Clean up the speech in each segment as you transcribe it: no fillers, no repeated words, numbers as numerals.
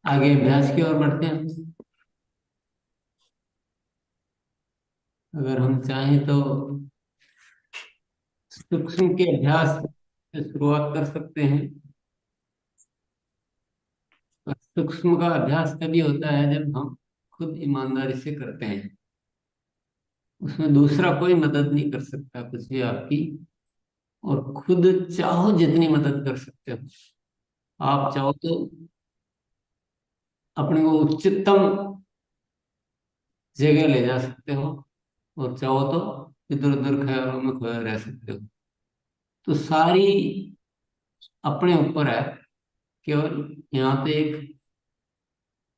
आगे अभ्यास की ओर बढ़ते हैं। अगर हम चाहें तो सूक्ष्म के अभ्यास से शुरुआत कर सकते हैं। और सूक्ष्म का अभ्यास तभी होता है जब हम खुद ईमानदारी से करते हैं। उसमें दूसरा कोई मदद नहीं कर सकता कुछ भी आपकी। और खुद चाहो जितनी मदद कर सकते हो। आप चाहो तो अपने को उच्चतम जगह ले जा सकते हो। और चाहो तो इधर उधर ख्यालों में खोए रह सकते हो। तो सारी अपने ऊपर है। केवल यहाँ पे एक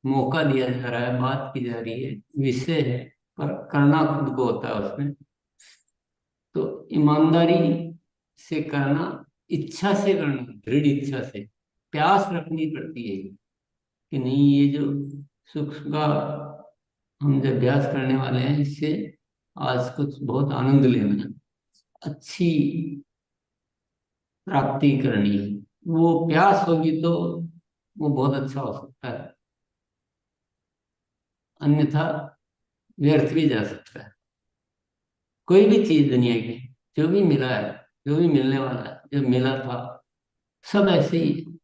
मौका दिया जा रहा है, बात की जा रही है, विषय है। पर करना खुद को होता है उसमें। तो ईमानदारी से करना, इच्छा से करना, दृढ़ इच्छा से प्यास रखनी पड़ती है कि नहीं, ये जो सुख का हम जब अभ्यास करने वाले हैं, इससे आज कुछ बहुत आनंद लेना है, अच्छी प्राप्ति करनी है। वो प्यास होगी तो वो बहुत अच्छा हो सकता है। अन्यथा व्यर्थ भी जा सकता है। कोई भी चीज दुनिया की जो भी मिला है, जो भी मिलने वाला है, जो मिला था, सब ऐसे ही है।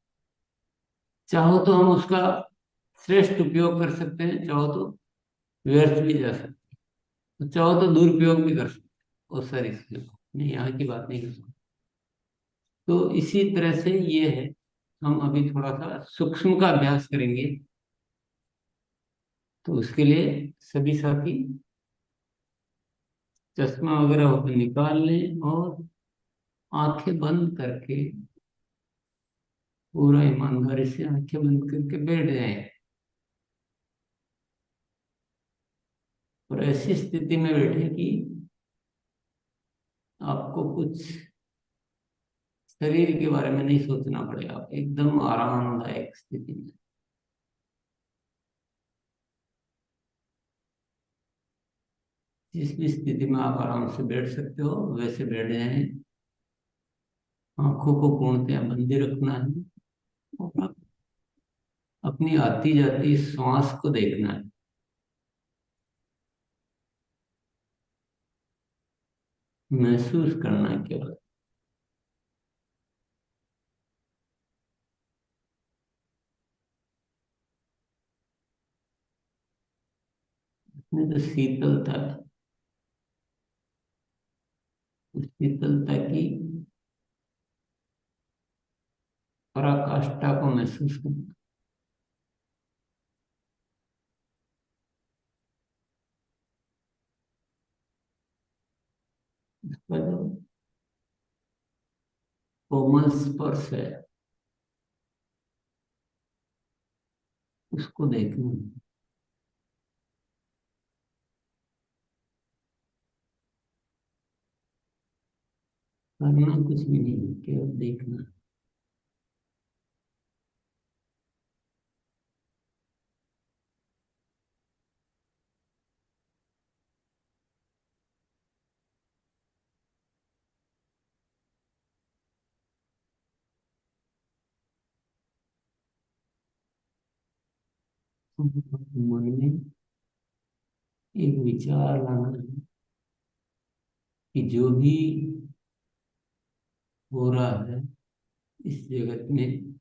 चाहो तो हम उसका श्रेष्ठ उपयोग कर सकते हैं, चाहो तो व्यर्थ भी जा सकते हैं, चाहो तो दुरुपयोग भी कर सकते हैं। और सारी चीजों को मैं यहाँ की बात नहीं कर सकता। तो इसी तरह से ये है। हम अभी थोड़ा सा सूक्ष्म का अभ्यास करेंगे। तो उसके लिए सभी साथी चश्मा वगैरह हो तो निकाल लें और आंखें बंद करके, पूरा ईमानदारी से आंखें बंद करके बैठ जाएं। और ऐसी स्थिति में बैठे कि आपको कुछ शरीर के बारे में नहीं सोचना पड़ेगा, आप एकदम आरामदायक स्थिति में। जिस भी स्थिति में आप आराम से बैठ सकते हो वैसे बैठ जाएं। आंखों को पूर्णतया बंद ही रखना है। और आप अपनी आती जाती श्वास को देखना है। महसूस करना है केवल। इसमें जो शीतलता है, उस शीतलता की पराकाष्ठा को महसूस करना। उसका जो कोमल स्पर्श है, उसको देखना है। करना कुछ भी नहीं, केवल देखना है। मन में एक विचार लाना है कि जो भी हो रहा है इस जगत में,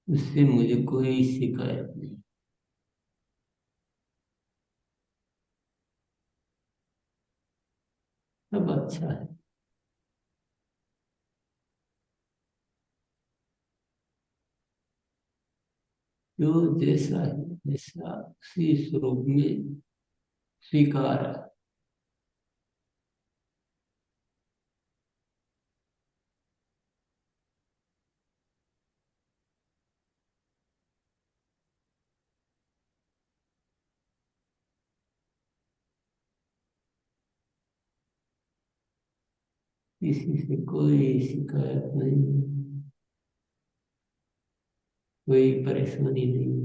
उससे मुझे कोई शिकायत नहीं। सब अच्छा है। जो जैसा है वैसा उसी स्वरूप में स्वीकार है। किसी से कोई शिकायत नहीं, कोई परेशानी नहीं।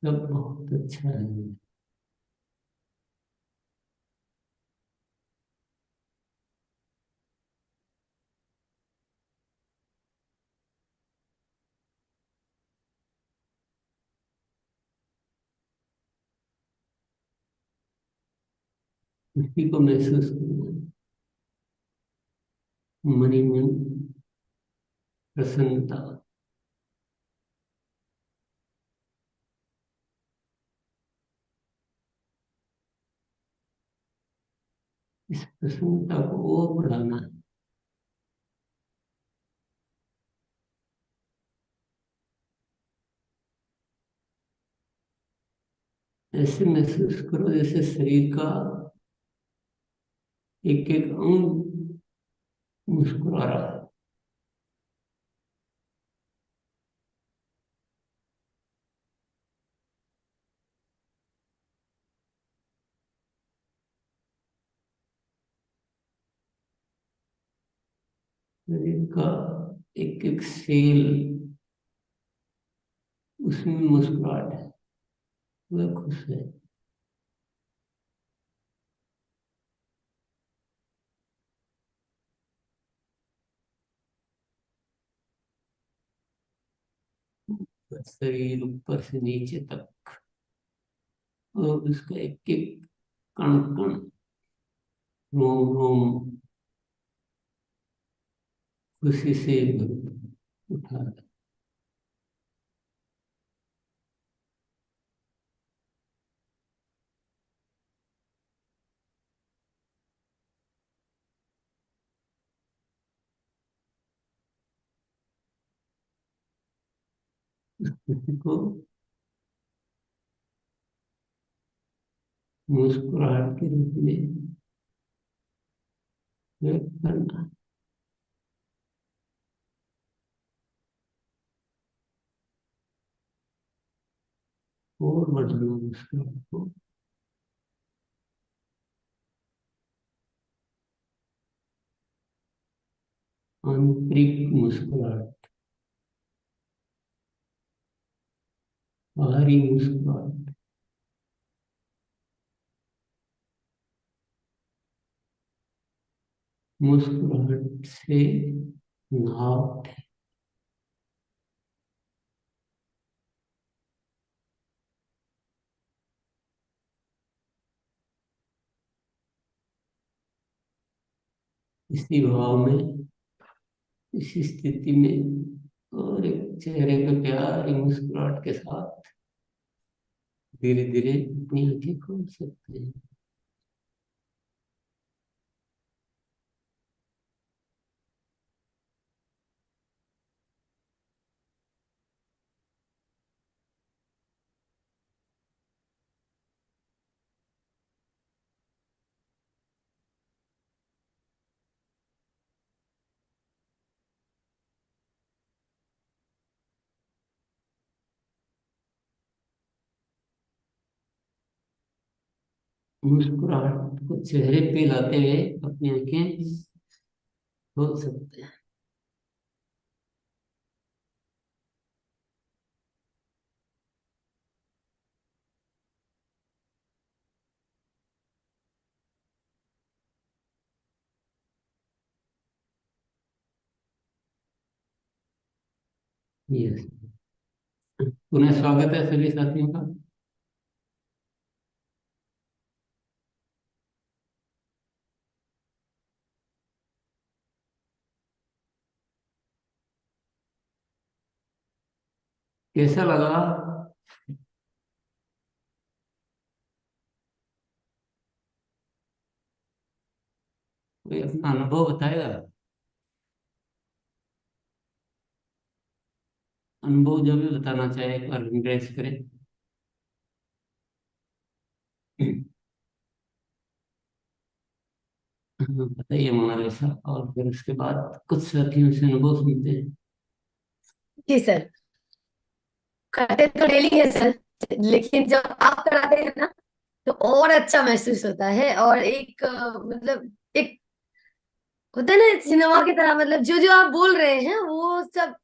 सब बहुत अच्छा है। उसी को महसूस करना है। मन ही मन प्रसन्नता। इस प्रसन्नता को और बढ़ाना है। ऐसे महसूस करो जैसे शरीर का एक एक अंग मुस्कुरा रहा है। शरीर का एक एक सेल, उसमें मुस्कुराहट है, वह खुश है। शरीर ऊपर से नीचे तक, और उसका एक एक कण कण, रोम रोम खुशी से उठा है। खुशी को मुस्कुराहट के रूप में व्यक्त करना, और बढ़ाना मुस्कुराहट को। आंतरिक मुस्कुराहट, बाहरी मुस्कुराहट। मुस्कुराहट से नाव इसी भाव में, इसी स्थिति में, और एक चेहरे पे प्यारी मुस्कुराहट के साथ धीरे धीरे अपनी आंखें खोल सकते हैं। मुस्कुराहट को चेहरे पे लाते हुए अपनी आंखें खोल सकते हैं। यस। पुनः स्वागत है सभी साथियों का। कैसा लगा? कोई अपना अनुभव बताएगा? अनुभव जो भी बताना चाहे एक बार रेस करें। बताइए मोनालिसा, और फिर उसके बाद कुछ साथियों से अनुभव सुनते हैं। जी सर। करते तो डेली है सर, लेकिन जब आप कराते हैं ना तो और अच्छा महसूस होता है। और एक मतलब एक होता है ना सिनेमा की तरह, मतलब जो जो आप बोल रहे हैं वो सब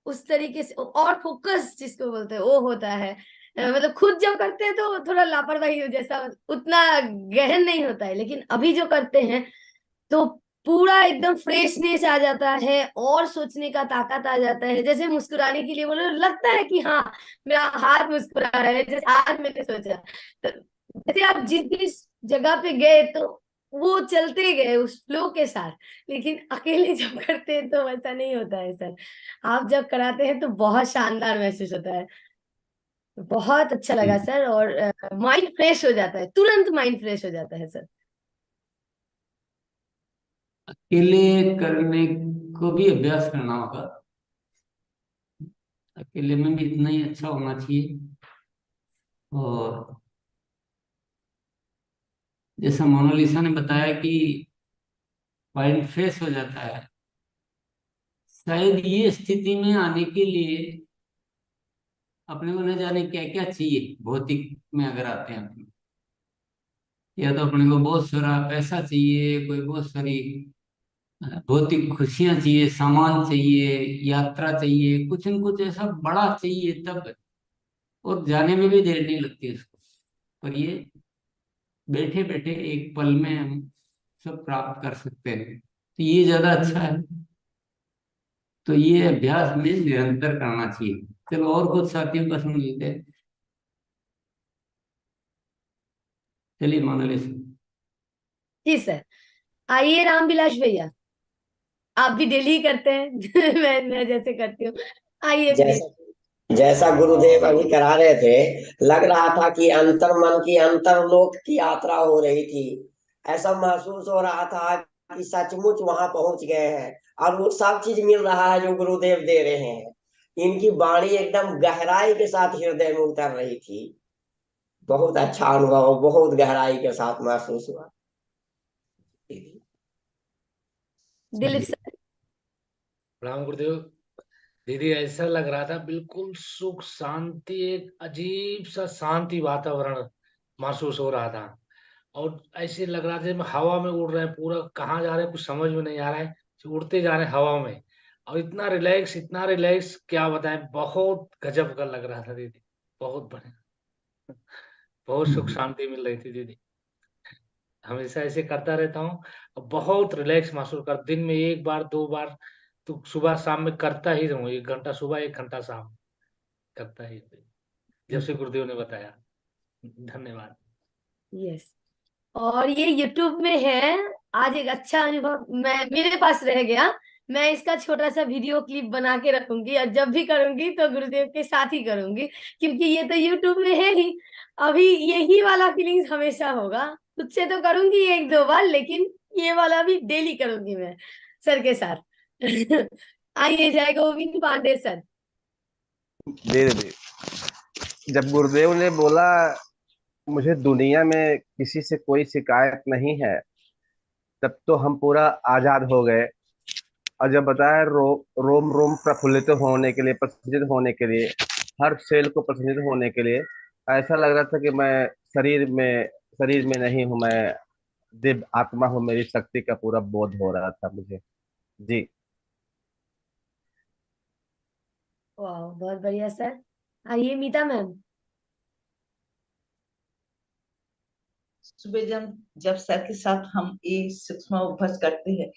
उस तरीके से और फोकस जिसको बोलते हैं वो होता है। मतलब खुद जब करते हैं तो थोड़ा लापरवाही हो जैसा, उतना गहन नहीं होता है, लेकिन अभी जो करते हैं तो पूरा एकदम फ्रेशनेस आ जाता है और सोचने का ताकत आ जाता है। जैसे मुस्कुराने के लिए बोलो, लगता है कि हाँ मेरा हाथ मुस्कुरा रहा है, जैसे आज मैंने सोचा। तो जैसे आप जिस जिस जगह पे गए तो वो चलते गए उस फ्लो के साथ। लेकिन अकेले जब करते हैं तो वैसा नहीं होता है सर। आप जब कराते हैं तो बहुत शानदार महसूस होता है। बहुत अच्छा लगा सर। और माइंड फ्रेश हो जाता है, तुरंत माइंड फ्रेश हो जाता है सर। अकेले करने को भी अभ्यास करना होगा। अकेले में भी इतना ही अच्छा होना चाहिए। और जैसा मोनालिसा ने बताया कि माइंड फ्रेश हो जाता है, शायद ये स्थिति में आने के लिए अपने को न जाने क्या क्या चाहिए। भौतिक में अगर आते हैं अपने, या तो अपने को बहुत सारा पैसा चाहिए, कोई बहुत सारी भौतिक खुशियां चाहिए, सामान चाहिए, यात्रा चाहिए, कुछ न कुछ ऐसा बड़ा चाहिए तब। और जाने में भी देर नहीं लगती उसको। पर ये बैठे बैठे एक पल में हम सब प्राप्त कर सकते हैं, तो ये ज्यादा अच्छा है। तो ये अभ्यास में निरंतर करना चाहिए। चलो और कुछ साथियों का सुन लेते हैं। चलिए मोनालिसा। जी सर। आइए रामविलास भैया, आप भी डेली ही करते हैं मैं जैसे करती हूँ। आइए प्लीज। जैसा जैसा गुरुदेव अभी करा रहे थे, लग रहा था कि अंतर मन की अंतरलोक की यात्रा हो रही थी। ऐसा महसूस हो रहा था कि सचमुच वहां पहुंच गए हैं और वो सब चीज मिल रहा है जो गुरुदेव दे रहे हैं। इनकी वाणी एकदम गहराई के साथ हृदय में उतर रही थी। बहुत अच्छा अनुभव, बहुत गहराई के साथ महसूस हुआ। दिलीप जी, सर। प्रणाम गुरुदेव। दीदी, ऐसा लग रहा था बिल्कुल सुख शांति, एक अजीब सा शांति वातावरण महसूस हो रहा था। और ऐसे लग रहा था जैसे हम हवा में उड़ रहे हैं, पूरा कहाँ जा रहे हैं कुछ समझ में नहीं आ रहा है। उड़ते जा रहे हैं हवा में। और इतना रिलैक्स क्या बताएं, बहुत गजब का लग रहा था दीदी। बहुत बढ़िया, बहुत सुख शांति मिल रही थी दीदी। हमेशा ऐसे करता रहता हूँ और बहुत रिलैक्स महसूस कर, दिन में एक बार दो बार तो सुबह शाम में करता ही रहूँ। 1 घंटा सुबह, 1 घंटा शाम करता ही रहूं, जब से गुरुदेव ने बताया। धन्यवाद। यस। और ये यूट्यूब में है। आज एक अच्छा अनुभव मैं मेरे पास रह गया। मैं इसका छोटा सा वीडियो क्लिप बना के रखूंगी, और जब भी करूंगी तो गुरुदेव के साथ ही करूंगी, क्योंकि ये तो यूट्यूब में है ही। अभी यही वाला फीलिंग्स हमेशा होगा। खुद से तो करूंगी एक दो बार, लेकिन ये वाला भी डेली करूंगी मैं सर के साथ। आइए जय गोविंद पांडे सर। धीरे धीरे जब गुरुदेव ने बोला मुझे दुनिया में किसी से कोई शिकायत नहीं है, तब तो हम पूरा आजाद हो गए। और जब बताया रोम रोम प्रफुल्लित होने के लिए, प्रफुल्लित होने के लिए, हर सेल को प्रफुल्लित होने के लिए, ऐसा लग रहा था कि मैं शरीर में नहीं हूँ, मैं दिव्य आत्मा हूँ। मेरी शक्ति का पूरा बोध हो रहा था मुझे। जी। वाह, बहुत बढ़िया सर। आइए मीता मैम। सुबह जब जब सर के साथ हम ये सूक्ष्म अभ्यास करते हैं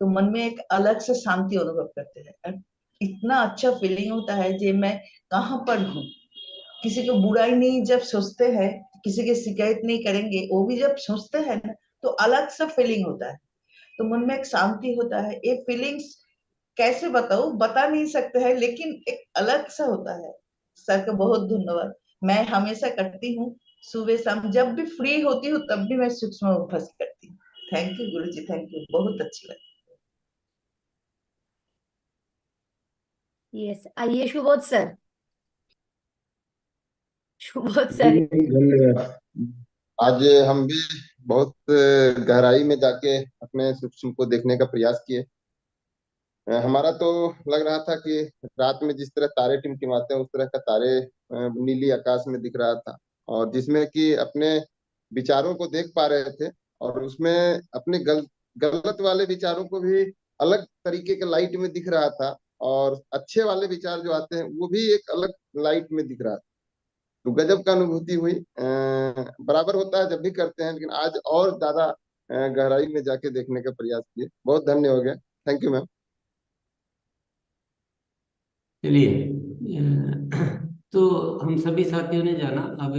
तो मन में एक अलग से शांति अनुभव करते हैं। और इतना अच्छा फीलिंग होता है जे मैं कहाँ पर हूँ। किसी को बुराई नहीं जब सोचते हैं, किसी की शिकायत नहीं करेंगे, वो भी जब सोचते हैं ना, तो अलग सा फीलिंग होता है। तो मन में एक शांति होता है। ये फीलिंग्स कैसे बताऊं, बता नहीं सकते हैं, लेकिन एक अलग सा होता है। सर का बहुत धन्यवाद। मैं हमेशा करती हूँ, सुबह शाम जब भी फ्री होती हूँ तब भी मैं सूक्ष्म अभ्यास करती हूँ। Thank you Guru ji, thank you, बहुत अच्छी लगी। यस। आइए सुबोध सर। सुबोध जी सर। धन्यवाद। आज हम भी बहुत गहराई में जाके अपने सूक्ष्म को देखने का प्रयास किए। हमारा तो लग रहा था कि रात में जिस तरह तारे टिमटिमाते हैं उस तरह का तारे नीली आकाश में दिख रहा था, और जिसमें कि अपने विचारों को देख पा रहे थे, और उसमें अपने गलत वाले विचारों को भी अलग तरीके के लाइट में दिख रहा था, और अच्छे वाले विचार जो आते हैं वो भी एक अलग लाइट में दिख रहा था। तो गजब का अनुभूति हुई। बराबर होता है जब भी करते हैं, लेकिन आज और ज्यादा गहराई में जाके देखने का प्रयास किए। बहुत धन्य हो गया। Thank you ma'am. चलिए, तो हम सभी साथियों ने जाना। अब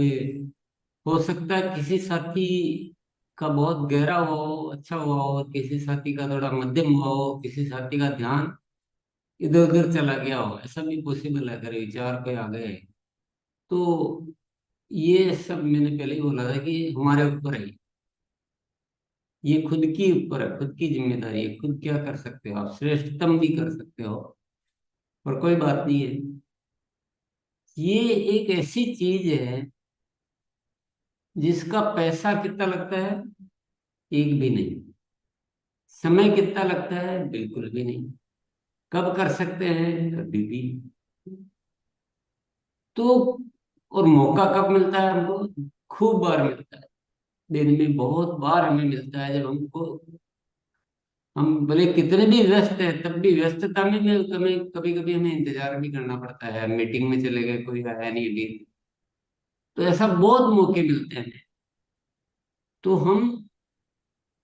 हो सकता है किसी साथी का बहुत गहरा हुआ हो, अच्छा हुआ हो, और किसी साथी का थोड़ा मध्यम हुआ हो, किसी साथी का ध्यान इधर उधर चला गया हो, ऐसा भी पॉसिबल है अगर विचार पे आ गए। तो ये सब मैंने पहले ही बोला था कि हमारे ऊपर है, ये खुद की ऊपर है, खुद की जिम्मेदारी है। खुद क्या कर सकते हो आप, श्रेष्ठतम भी कर सकते हो, और कोई बात नहीं है। ये एक ऐसी चीज है जिसका पैसा कितना लगता है, एक भी नहीं। समय कितना लगता है, बिल्कुल भी नहीं। कब कर सकते हैं, कभी भी। तो और मौका कब मिलता है हमको, खूब बार मिलता है। दिन में बहुत बार हमें मिलता है जब हमको, हम भले कितने भी व्यस्त हैं तब भी व्यस्तता में भी हमें कभी कभी हमें इंतजार भी करना पड़ता है। मीटिंग में चले गए, कोई आया नहीं अभी। तो ऐसा बहुत मौके मिलते हैं। तो हम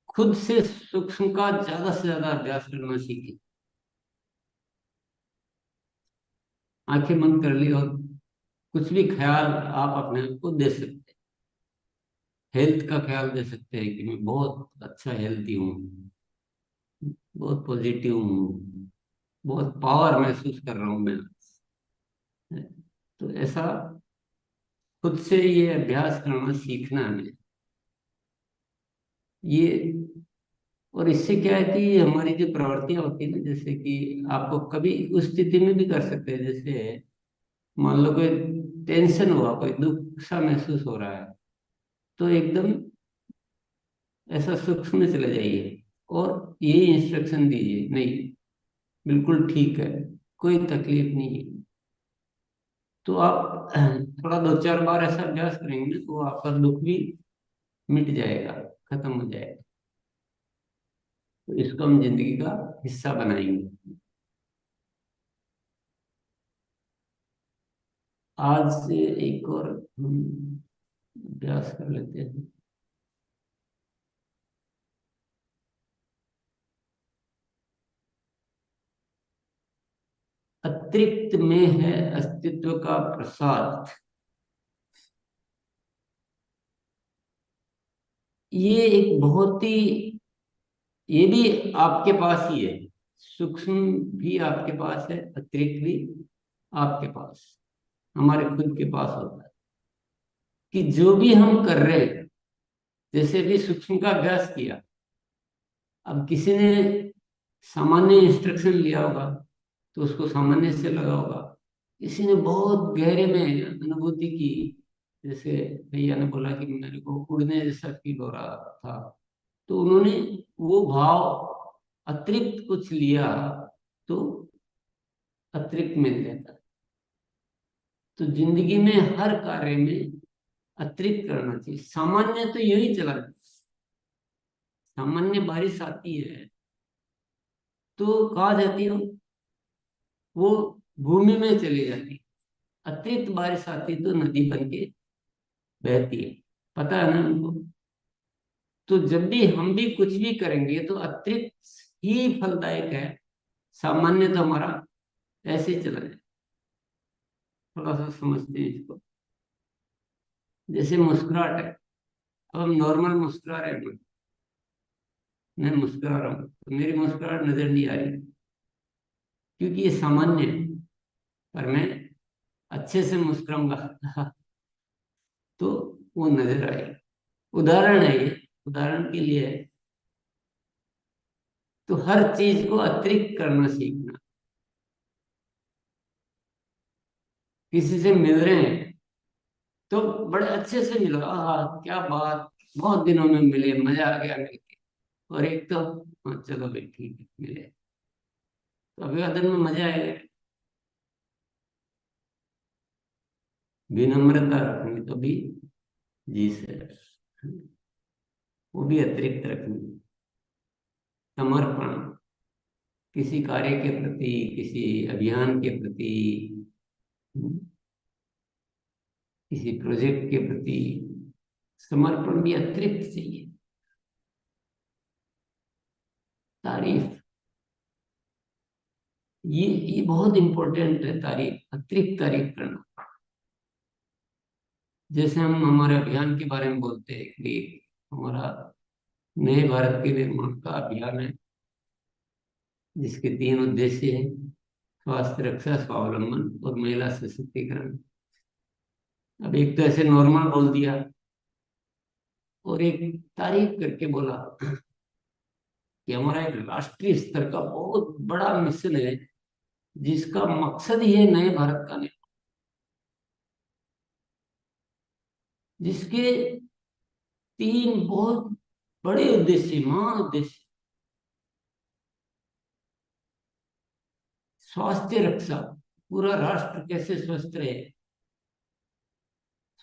खुद से सूक्ष्म का ज्यादा से ज्यादा अभ्यास करना सीखें। आंखें बंद कर ली और कुछ भी ख्याल आप अपने आप को दे सकते हैं। हेल्थ का ख्याल दे सकते हैं कि मैं बहुत अच्छा हेल्थी हूँ, बहुत पॉजिटिव हूँ, बहुत पावर महसूस कर रहा हूँ मैं। तो ऐसा खुद से ये अभ्यास करना सीखना है हमें। ये, और इससे क्या है कि हमारी जो प्रवृत्तियां होती है ना, जैसे कि आपको कभी उस स्थिति में भी कर सकते हैं, जैसे मान लो कोई टेंशन हुआ, कोई दुख सा महसूस हो रहा है, तो एकदम ऐसा सूक्ष्म में चले जाइए और यही इंस्ट्रक्शन दीजिए, नहीं बिल्कुल ठीक है, कोई तकलीफ नहीं है। तो आप थोड़ा दो चार बार ऐसा अभ्यास करेंगे तो आपका दुख भी मिट जाएगा, खत्म हो जाएगा। तो इसको हम जिंदगी का हिस्सा बनाएंगे। आज से एक और हम अभ्यास कर लेते हैं। अतृप्त में है अस्तित्व का प्रसाद। ये एक बहुत ही, ये भी आपके पास ही है। सूक्ष्म भी आपके पास है, अतिरिक्त भी आपके पास, हमारे खुद के पास होता है। कि जो भी हम कर रहे हैं, जैसे भी सूक्ष्म का अभ्यास किया, अब किसी ने सामान्य इंस्ट्रक्शन लिया होगा तो उसको सामान्य से लगा होगा। किसी ने बहुत गहरे में अनुभूति की, जैसे भैया ने बोला कि मेरे को उड़ने जैसा फील हो रहा था, तो उन्होंने वो भाव अतिरिक्त कुछ लिया, तो अतिरिक्त मिल जाता है। तो जिंदगी में हर कार्य में अतिरिक्त करना चाहिए। सामान्य तो यही चला जाता है। सामान्य बारिश आती है तो कहाँ जाती है वो, भूमि में चली जाती है। अतिरिक्त बारिश आती है तो नदी बन के बहती है। पता है ना उनको। तो जब भी हम भी कुछ भी करेंगे तो अतिरिक्त ही फलदायक है। सामान्य तो हमारा ऐसे ही चला जाए। थोड़ा सा समझते हैं इसको। जैसे मुस्कुराहट है, अब हम नॉर्मल मुस्कुरा रहे हैं, मैं मुस्कुरा रहा हूँ तो मेरी मुस्कुराहट नजर नहीं आ रही, क्योंकि ये सामान्य है। पर मैं अच्छे से मुस्कुराऊंगा तो वो नजर आएगी। उदाहरण है ये, उदाहरण के लिए है। तो हर चीज को अतिरिक्त करना सीखना। किसी से मिल रहे हैं तो बड़े अच्छे से मिलो, हाँ क्या बात, बहुत दिनों में मिले, मजा आ गया मिलके। और एक तो हाँ चलो भाई ठीक है मिले, तो अगले दिन में मजा आएगा। विनम्रता रखनी तो भी जी से, वो भी अतिरिक्त रखनी। समर्पण, किसी कार्य के प्रति, किसी अभियान के प्रति किसी प्रोजेक्ट के प्रति समर्पण भी अतिरिक्त चाहिए। तारीफ, ये बहुत इंपॉर्टेंट है, तारीफ, अतिरिक्त तारीफ करना। जैसे हम हमारे अभियान के बारे में बोलते हैं कि हमारा नए भारत के निर्माण का अभियान है, जिसके 3 उद्देश्य हैं: स्वास्थ्य रक्षा, स्वावलंबन और महिला सशक्तिकरण। अब एक तो ऐसे नॉर्मल बोल दिया और एक तारीफ करके बोला कि हमारा एक राष्ट्रीय स्तर का बहुत बड़ा मिशन है, जिसका मकसद ही है नए भारत का निर्माण, जिसके 3 बहुत बड़े उद्देश्य, महान उद्देश्य: स्वास्थ्य रक्षा, पूरा राष्ट्र कैसे स्वस्थ रहे;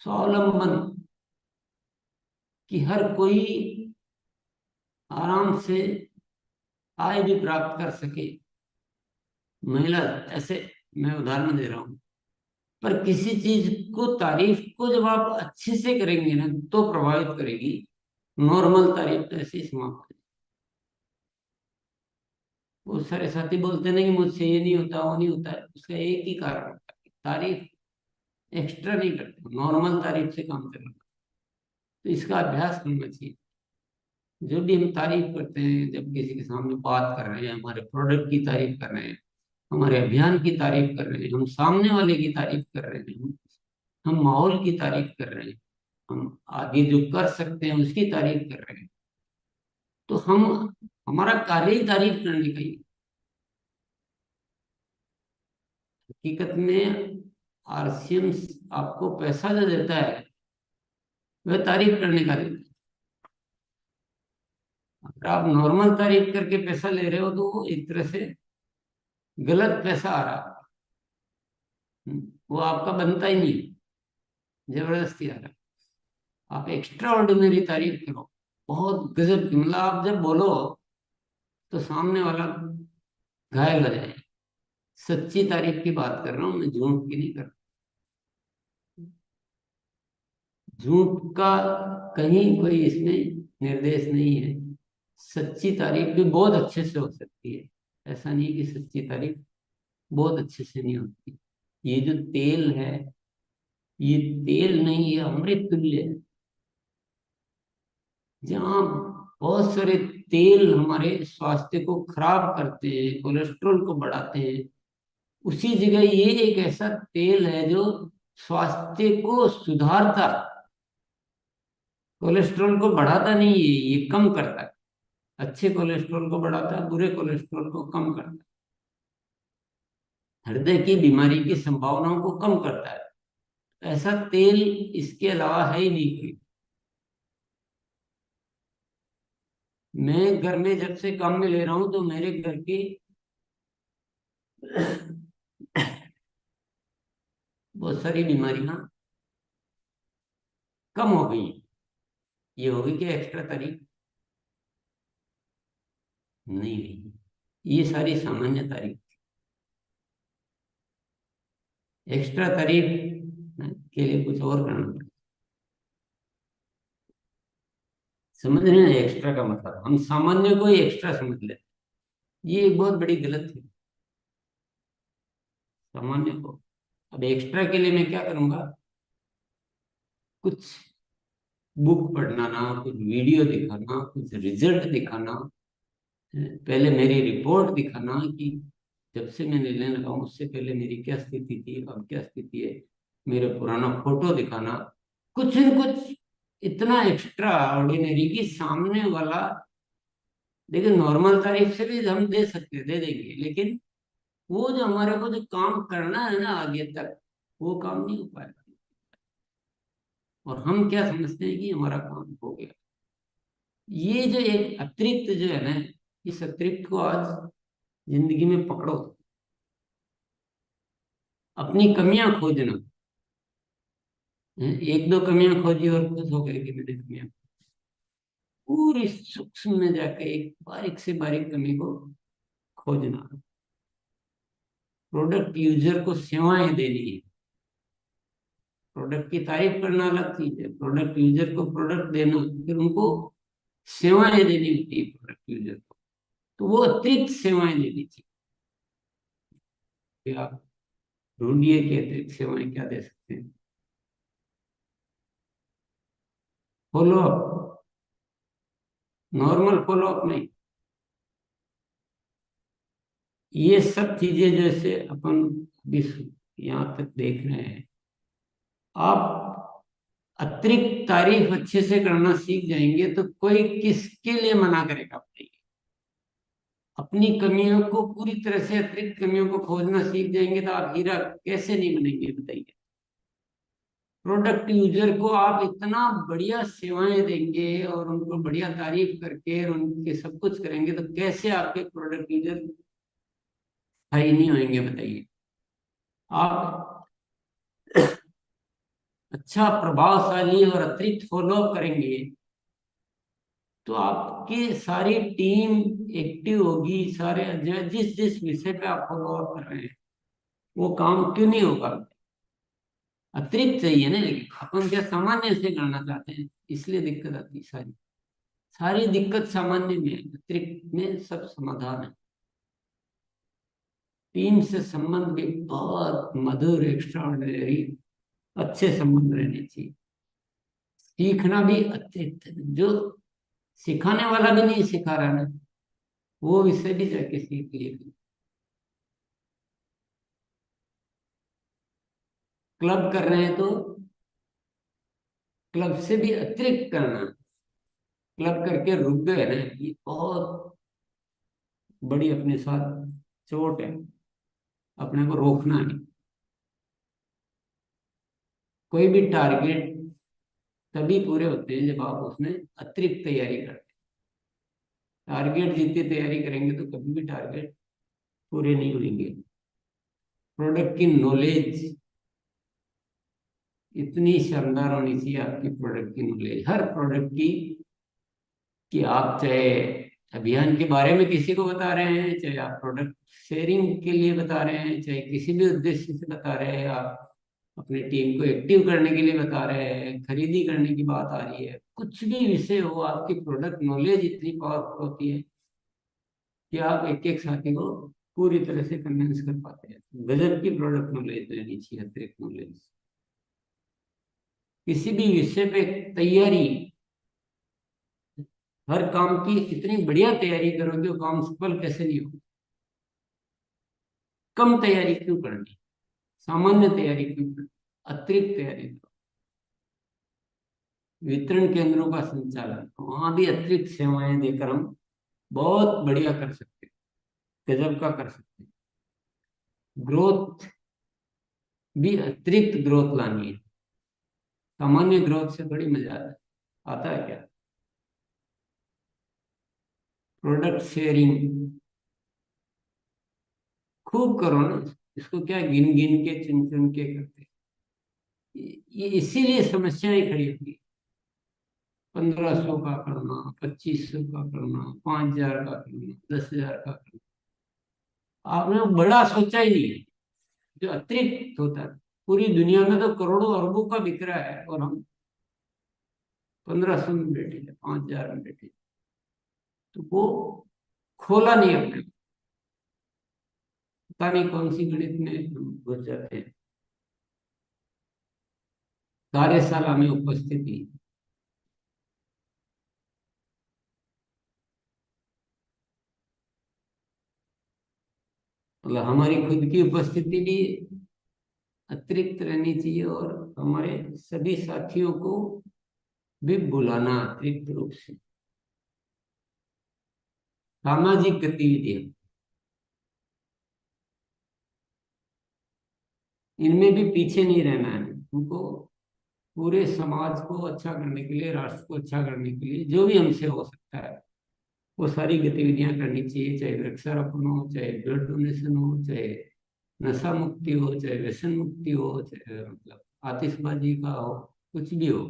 स्वावलंबन, कि हर कोई आराम से आय भी प्राप्त कर सके। महिला, ऐसे मैं उदाहरण दे रहा हूं, पर किसी चीज को, तारीफ को जब आप अच्छे से करेंगे ना तो प्रभावित करेगी। नॉर्मल तारीफ तो ऐसे ही समाप्त है। वो सारे साथी बोलते नहीं कि मुझसे ये नहीं होता, वो नहीं होता है, उसका एक ही कारण होता है, तारीफ एक्स्ट्रा नहीं करते, नॉर्मल तारीफ से काम चलना। तो इसका अभ्यास करना चाहिए। जो भी हम तारीफ करते हैं, जब किसी के सामने बात कर रहे हैं, हमारे प्रोडक्ट की तारीफ कर रहे हैं, हमारे अभियान की तारीफ कर रहे हैं, हम सामने वाले की तारीफ कर रहे हैं, हम माहौल की तारीफ कर रहे हैं, हम आगे जो कर सकते हैं उसकी तारीफ कर रहे हैं, तो हम, हमारा कार्य ही तारीफ करने का ही। हकीकत में आरसीएम आपको पैसा जो देता है वह तारीफ करने का देता है। अगर आप नॉर्मल तारीफ करके पैसा ले रहे हो तो वो एक तरह से गलत पैसा आ रहा है, वो आपका बनता ही नहीं, जबरदस्ती आ रहा है। आप एक्स्ट्रा ऑर्डिनरी तारीफ करो, बहुत गजब की, मतलब आप जब बोलो तो सामने वाला घायल हो जाए। सच्ची तारीफ की बात कर रहा हूं मैं, झूठ की नहीं कर रहा। झूठ का कहीं कोई इसमें निर्देश नहीं है। सच्ची तारीफ भी बहुत अच्छे से हो सकती है, ऐसा नहीं कि सच्ची तारीफ बहुत अच्छे से नहीं होती। ये जो तेल है, ये तेल नहीं, ये अमृत तुल्य है। जहाँ बहुत सारे तेल हमारे स्वास्थ्य को खराब करते हैं, कोलेस्ट्रॉल को बढ़ाते हैं, उसी जगह ये एक ऐसा तेल है जो स्वास्थ्य को सुधारता, कोलेस्ट्रॉल को बढ़ाता नहीं है, ये कम करता है। अच्छे कोलेस्ट्रॉल को बढ़ाता है, बुरे कोलेस्ट्रॉल को कम करता है, हृदय की बीमारी की संभावनाओं को कम करता है। ऐसा तेल इसके अलावा है ही नहीं कोई। मैं घर में जब से काम में ले रहा हूं तो मेरे घर की बहुत सारी बीमारियां कम हो गई। ये होगी कि एक्स्ट्रा तारीफ नहीं हुई, ये सारी सामान्य तारीफ। एक्स्ट्रा तारीफ के लिए कुछ और करना पड़ेगा। समझ रहे हैं एक्स्ट्रा का मतलब? हम सामान्य को ही एक्स्ट्रा समझ लेते, ये एक बहुत बड़ी गलत है सामान्य को। अब एक्स्ट्रा के लिए मैं क्या करूंगा, कुछ बुक पढ़ना ना, कुछ वीडियो दिखाना, कुछ रिजल्ट दिखाना, पहले मेरी रिपोर्ट दिखाना कि जब से मैं लेने लगा हूं उससे पहले मेरी क्या स्थिति थी, अब क्या स्थिति है, मेरा पुराना फोटो दिखाना, कुछ न कुछ इतना एक्स्ट्रा ऑर्डिनरी कि सामने वाला, देखिए नॉर्मल तारीफ से भी हम दे सकते, दे देंगे, लेकिन वो जो हमारे को जो काम करना है ना आगे तक, वो काम नहीं हो पाएगा। और हम क्या समझते हैं कि हमारा काम हो गया। ये जो एक अतिरिक्त जो है ना, इस अतिरिक्त को आज जिंदगी में पकड़ो। अपनी कमियां खोजना, एक दो कमियां खोजी और खुश हो गए कि मैंने कमियां, पूरी सूक्ष्म में जाकर एक बारीक से बारीक कमी को खोजना। प्रोडक्ट यूजर को सेवाएं देनी है, प्रोडक्ट की तारीफ करना अलग चीज है, प्रोडक्ट यूजर को प्रोडक्ट देना, फिर उनको सेवाएं देनी होती है प्रोडक्ट यूजर को, तो वो अतिरिक्त सेवाएं देनी चाहिए कि आप ढूंढिए कि अतिरिक्त सेवाएं क्या दे सकते हैं। Follow up, normal follow up नहीं, ये सब चीजें जैसे अपन अभी यहाँ तक देख रहे हैं, आप अतिरिक्त तारीफ अच्छे से करना सीख जाएंगे तो कोई किसके लिए मना करेगा बताइए। अपनी कमियों को पूरी तरह से, अतिरिक्त कमियों को खोजना सीख जाएंगे तो आप हीरा कैसे नहीं बनेंगे बताइए। प्रोडक्ट यूजर को आप इतना बढ़िया सेवाएं देंगे और उनको बढ़िया तारीफ करके और उनके सब कुछ करेंगे तो कैसे आपके प्रोडक्ट यूजर हाई नहीं होंगे बताइए। आप अच्छा प्रभावशाली और अतिरिक्त फॉलोअप करेंगे तो आपकी सारी टीम एक्टिव होगी, सारे जिस जिस विषय पे आप फॉलोअप कर रहे हैं वो काम क्यों नहीं होगा। अतिरिक्त चाहिए ना, लेकिन अपन क्या सामान्य से करना चाहते हैं, इसलिए दिक्कत आती है। सारी सारी दिक्कत सामान्य में है, अतिरिक्त में सब समाधान है। टीम से संबंध भी बहुत मधुर, एक्स्ट्राऑर्डिनरी, अच्छे संबंध रहने चाहिए। सीखना भी अतिरिक्त, जो सिखाने वाला भी नहीं सिखा रहा ना, वो विषय भी जाके सीख लिए। क्लब कर रहे हैं तो क्लब से भी अतिरिक्त करना, क्लब करके रुक गए ना, ये बहुत बड़ी अपने साथ चोट है, अपने को रोकना है। कोई भी टारगेट तभी पूरे होते हैं जब आप उसमें अतिरिक्त तैयारी करते हैं। टारगेट जितनी तैयारी करेंगे तो कभी भी टारगेट पूरे नहीं होंगे। प्रोडक्ट की नॉलेज इतनी शानदार होनी चाहिए, आपकी प्रोडक्ट की नॉलेज हर प्रोडक्ट की, कि आप चाहे अभियान के बारे में किसी को बता रहे हैं, चाहे आप प्रोडक्ट शेयरिंग के लिए बता रहे हैं, चाहे किसी भी उद्देश्य से बता रहे हैं, आप अपनी टीम को एक्टिव करने के लिए बता रहे हैं, खरीदी करने की बात आ रही है, कुछ भी विषय हो, आपकी प्रोडक्ट नॉलेज इतनी पावरफुल होती है कि आप एक एक साथी को पूरी तरह से कन्विंस कर पाते हैं। गजब की प्रोडक्ट नॉलेज लेनी चाहिए, अतिरिक्त नॉलेज। किसी भी विषय पे तैयारी, हर काम की इतनी बढ़िया तैयारी करोगे, वो काम सफल कैसे नहीं होगा। कम तैयारी क्यों करनी, सामान्य तैयारी क्यों करनी, अतिरिक्त तैयारी करो। वितरण केंद्रों का संचालन, वहां भी अतिरिक्त सेवाएं देकर हम बहुत बढ़िया कर सकते हैं, गजब का कर सकते हैं। ग्रोथ भी अतिरिक्त ग्रोथ लानी है, सामान्य ग्रोथ से बड़ी मजा आता है क्या। प्रोडक्ट शेयरिंग खूब करो ना, इसको क्या गिन गिन के चुन चुन के करते, ये इसीलिए समस्याएं खड़ी होती। 1500 का करना, 2500 का करना, 5000 का करना, 10,000 का करना, आपने वो बड़ा सोचा ही नहीं है जो अतिरिक्त होता है। पूरी दुनिया में तो करोड़ों अरबों का बिक रहा है और हम 1500 में बैठे हैं, 5000 में बैठे हैं। तो वो खोला नहीं अपने, पता नहीं कौन सी गणित में हम घुस जाते हैं। कार्यशाला में उपस्थिति, मतलब हमारी खुद की उपस्थिति भी अतिरिक्त रहनी चाहिए और हमारे सभी साथियों को भी बुलाना अतिरिक्त रूप से। सामाजिक गतिविधियां, इनमें भी पीछे नहीं रहना है उनको। पूरे समाज को अच्छा करने के लिए, राष्ट्र को अच्छा करने के लिए जो भी हमसे हो सकता है वो सारी गतिविधियां करनी चाहिए, चाहे वृक्षारोपण हो, चाहे ब्लड डोनेशन हो, चाहे नशा मुक्ति हो, चाहे व्यसन मुक्ति हो, चाहे मतलब आतिशबाजी का हो, कुछ भी हो,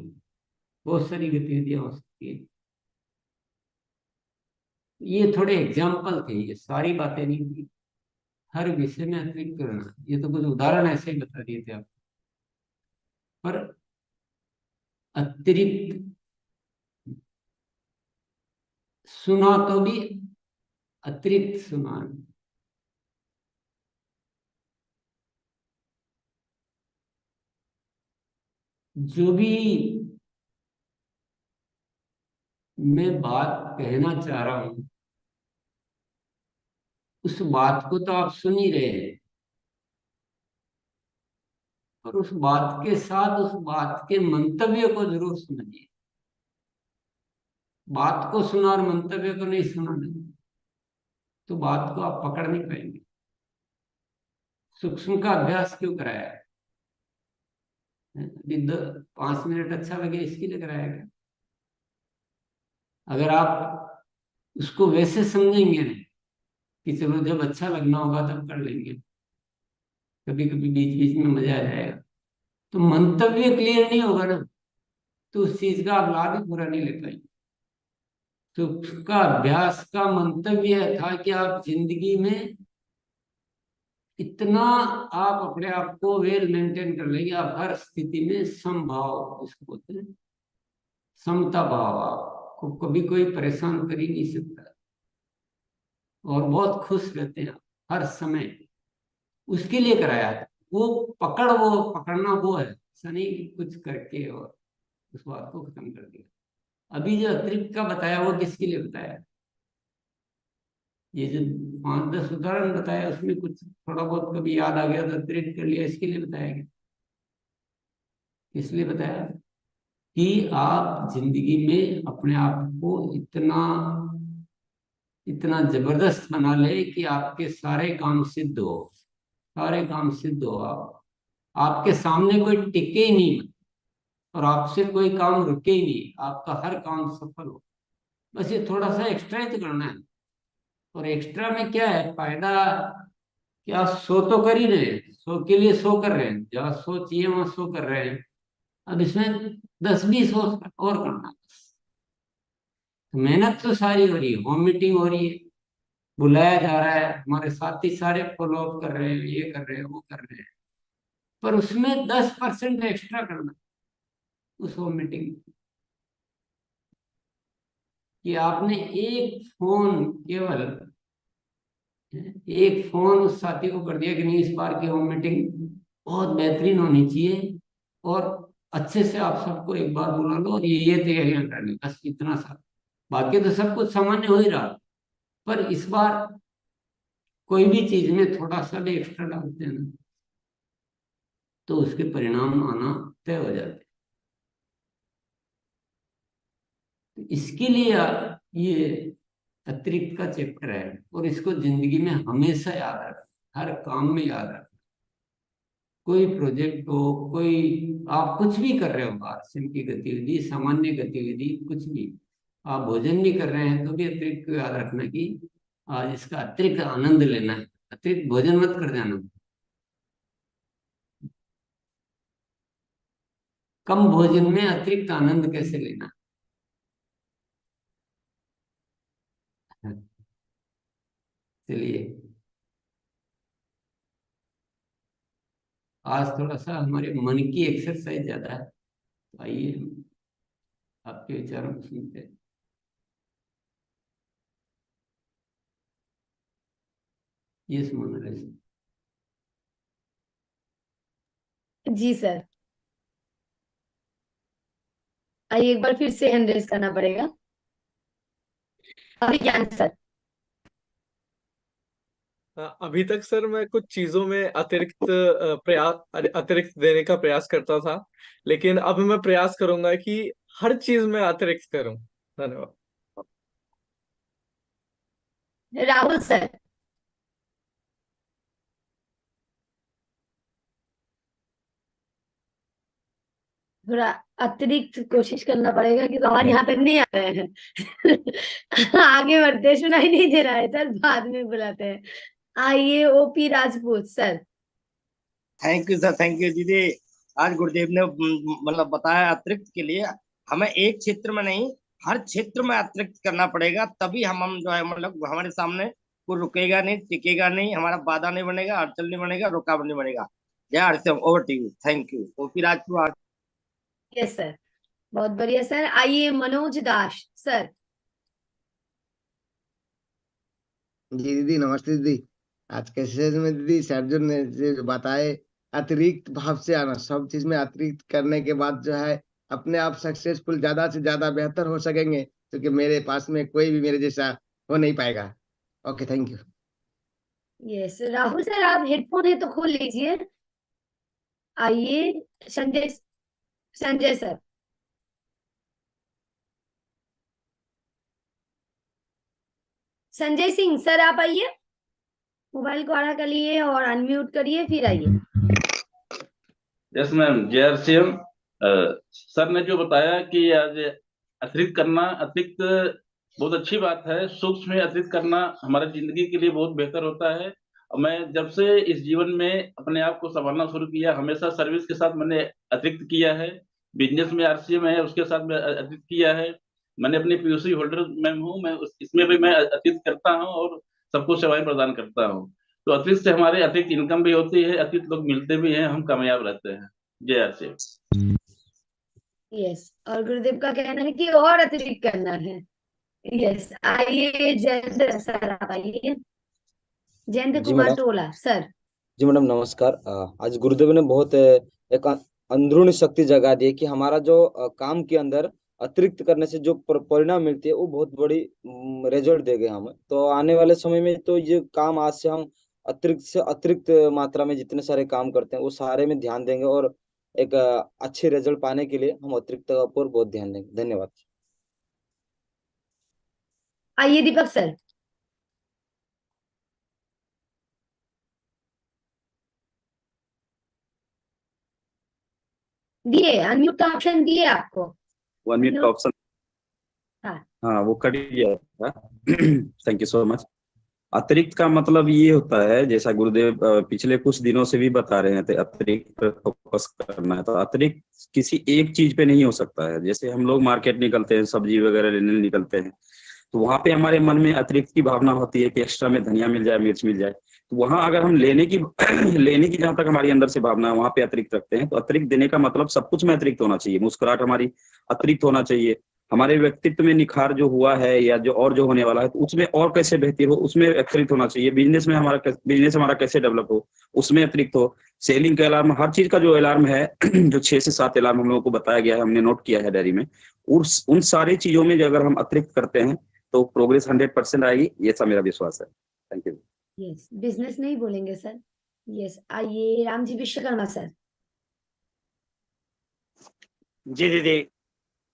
बहुत सारी गतिविधियां हो सकती है। ये थोड़े एग्जाम्पल थे, ये सारी बातें नहीं थी। हर विषय में अतिरिक्त करना, ये तो कुछ उदाहरण ऐसे ही बता दिए थे आप। पर अतिरिक्त सुना तो भी अतिरिक्त सुना। जो भी मैं बात कहना चाह रहा हूं उस बात को तो आप सुन ही रहे हैं, और उस बात के साथ उस बात के मंतव्य को जरूर सुनिए। बात को सुना और मंतव्य को नहीं सुना नहीं, तो बात को आप पकड़ नहीं पाएंगे। सूक्ष्म का अभ्यास क्यों कराया है? अभी 5 मिनट अच्छा लगे इसके लिए कराया गया। अगर आप उसको वैसे समझेंगे ना कि चलो जब अच्छा लगना होगा तब कर लेंगे, कभी कभी बीच बीच में मजा आ जाएगा, तो मंतव्य क्लियर नहीं होगा ना, तो उस चीज का आप लाभ भी पूरा नहीं ले पाएंगे। तो उसका अभ्यास का मंतव्य था कि आप जिंदगी में इतना आप अपने आप को वेल मेंटेन कर लेंगे, आप हर स्थिति में समभाव, इसको बोलते हैं समता भाव, आपको कभी कोई परेशान कर ही नहीं सकता और बहुत खुश रहते हैं आप हर समय। उसके लिए कराया था वो। वो पकड़ना वो है, ऐसा नहीं कि कुछ करके और उस बात को खत्म कर दिया। अभी जो अतिरिक्त का बताया वो किसके लिए बताया? ये जो 5-10 उदाहरण बताया उसमें कुछ थोड़ा बहुत कभी याद आ गया तो अतिरिक्त कर लिया, इसके लिए बताया गया। इसलिए बताया कि आप जिंदगी में अपने आप को इतना इतना जबरदस्त बना ले कि आपके सारे काम सिद्ध हो, सारे काम सिद्ध हो। आप आपके सामने कोई टिके ही नहीं और आपसे कोई काम रुके ही नहीं, आपका हर काम सफल हो। बस ये थोड़ा सा एक्स्ट्रा ही तो करना है। और एक्स्ट्रा में क्या है फायदा? कि आप सो तो कर ही रहे हैं, सो के लिए सो कर रहे हैं, जहाँ सो चाहिए वहां सो कर रहे हैं। अब इसमें 10-20 और करना है। मेहनत तो सारी हो रही है, होम मीटिंग हो रही है, बुलाया जा रहा है, हमारे साथी सारे फॉलो अप कर रहे हैं, ये कर रहे हैं वो कर रहे हैं, पर उसमें 10% एक्स्ट्रा करना उस होम मीटिंग में। कि आपने एक फोन उस साथी को कर दिया कि नहीं, इस बार की होम मीटिंग बहुत बेहतरीन होनी चाहिए और अच्छे से आप सबको एक बार बुला लो और ये तैयारियां कर ली, बस इतना सा। बाकी तो सब कुछ सामान्य हो ही रहा, पर इस बार कोई भी चीज में थोड़ा सा भी एक्स्ट्रा डालते हैं ना, तो उसके परिणाम आना तय हो जाते हैं। तो इसके लिए ये अतिरिक्त का चैप्टर है, और इसको जिंदगी में हमेशा याद रखना, हर काम में याद रखना। कोई प्रोजेक्ट हो, कोई आप कुछ भी कर रहे हो, आसन की गतिविधि, सामान्य गतिविधि, कुछ भी आप भोजन भी कर रहे हैं तो भी अतिरिक्त को याद रखना कि आज इसका अतिरिक्त आनंद लेना है। अतिरिक्त भोजन मत कर जाना। कम भोजन में अतिरिक्त आनंद कैसे लेना है? चलिए, आज थोड़ा सा हमारे मन की एक्सरसाइज ज्यादा है, तो आइए आपके विचारों को सुनते हैं। यस मोनालिस। जी सर, आइए एक बार फिर से हैंड रेज करना पड़ेगा। अभी ज्ञान सर। अभी तक सर मैं कुछ चीजों में अतिरिक्त अतिरिक्त देने का प्रयास करता था, लेकिन अब मैं प्रयास करूंगा कि हर चीज में अतिरिक्त करूं। धन्यवाद। राहुल सर। थोड़ा अतिरिक्त कोशिश करना पड़ेगा कि आवाज यहाँ तक नहीं आ रहे हैं। आगे बढ़ते, सुनाई नहीं दे रहा है सर, बाद में बुलाते हैं। आइए OP Rajput sir. Thank you sir, thank you दीदी। आज गुरुदेव ने मतलब बताया अतिरिक्त के लिए हमें एक क्षेत्र में नहीं, हर क्षेत्र में अतिरिक्त करना पड़ेगा, तभी हम जो है मतलब हमारे सामने कोई रुकेगा नहीं, टिकेगा नहीं, हमारा बाधा नहीं बनेगा, अड़चन नहीं बनेगा, रुकावट नहीं बनेगा। जय Hariom. Over to you. Thank you OP Rajput. Yes sir, बहुत बढ़िया सर। आइए मनोज दास सर। जी दीदी, नमस्ते दीदी। आज के सेशन में दीदी सर जो ने जो बताए, अतिरिक्त भाव से आना, सब चीज में अतिरिक्त करने के बाद जो है अपने आप सक्सेसफुल ज्यादा से ज्यादा बेहतर हो सकेंगे, क्योंकि मेरे पास में कोई भी मेरे जैसा हो नहीं पाएगा। Okay, thank you. Yes Rahul sir, आप हेडफोन है तो खोल लीजिए। आइए संजय, संजय सर। संजय सिंह सर, आप आइए, मोबाइल को आड़ा करिए और अनम्यूट करिए, फिर आइए। यस मैम, जय RCM। सर ने जो बताया कि आज अतिरिक्त करना, अतिरिक्त बहुत अच्छी बात है। सूक्ष्म में अतिरिक्त करना हमारे जिंदगी के लिए बहुत बेहतर होता है। और मैं जब से इस जीवन में अपने आप को संभालना शुरू किया, हमेशा सर्विस के साथ मैंने अतिरिक्त किया है। बिजनेस में RCM है, उसके साथ मैं अतिरिक्त किया है। मैंने अपनी PUC होल्डर में हूँ, मैं इसमें भी मैं अतिरिक्त करता हूँ और सबको सेवाएं प्रदान करता हूँ। तो अतिरिक्त से हमारे अतिरिक्त इनकम भी होती है, अतिरिक्त लोग मिलते भी हैं, हम कामयाब रहते हैं। जय RCM। यस, और गुरुदेव का कहना है कि और अतिरिक्त करना है। यस, आइए जयेंद्र सर, आप आइए। जयेंद्र जी कुमार मैडम। टोला सर। जी मैडम, नमस्कार। आज गुरुदेव ने बहुत एक अंदरूनी शक्ति जगा दी है कि हमारा जो काम के अंदर अतिरिक्त करने से जो परिणाम मिलती है वो बहुत बड़ी रिजल्ट देगा हमें। तो आने वाले समय में तो ये काम आज से हम अतिरिक्त से अतिरिक्त मात्रा में जितने सारे काम करते हैं वो सारे में ध्यान देंगे, और एक अच्छे रिजल्ट पाने के लिए हम अतिरिक्त का ऊपर बहुत ध्यान देंगे। धन्यवाद। आइए दीपक सर। दिए, अनम्यूट का ऑप्शन दिए आपको। अनम्यूट का ऑप्शन, हाँ हाँ वो कट गया था। Thank you so much. अतिरिक्त का मतलब ये होता है, जैसा गुरुदेव पिछले कुछ दिनों से भी बता रहे थे, अतिरिक्त पर फोकस करना है। तो अतिरिक्त किसी एक चीज पे नहीं हो सकता है। जैसे हम लोग मार्केट निकलते हैं, सब्जी वगैरह लेने निकलते हैं, तो वहां पे हमारे मन में अतिरिक्त की भावना होती है कि एक्स्ट्रा में धनिया मिल जाए, मिर्च मिल जाए। तो वहां अगर हम लेने की लेने की जहां तक हमारी अंदर से भावना है, वहां पे अतिरिक्त रखते हैं। तो अतिरिक्त देने का मतलब सब कुछ में अतिरिक्त होना चाहिए। मुस्कुराहट हमारी अतिरिक्त होना चाहिए। हमारे व्यक्तित्व में निखार जो हुआ है या जो होने वाला है, तो उसमें और कैसे बेहतर हो, उसमें अतिरिक्त होना चाहिए। बिजनेस हमारा कैसे डेवलप हो, उसमें अतिरिक्त हो। सेलिंग का अलार्म, हर चीज का जो अलार्म है जो 6 से 7 अलार्म हम लोगों को बताया गया है, हमने नोट किया है डायरी में। उन सारी चीजों में जो अगर हम अतिरिक्त करते हैं तो प्रोग्रेस 100% आएगी, ये सब मेरा विश्वास है। Thank you. यस, बिजनेस नहीं बोलेंगे सर। यस, आइए रामजी विश्वकर्मा सर। जी दीदी,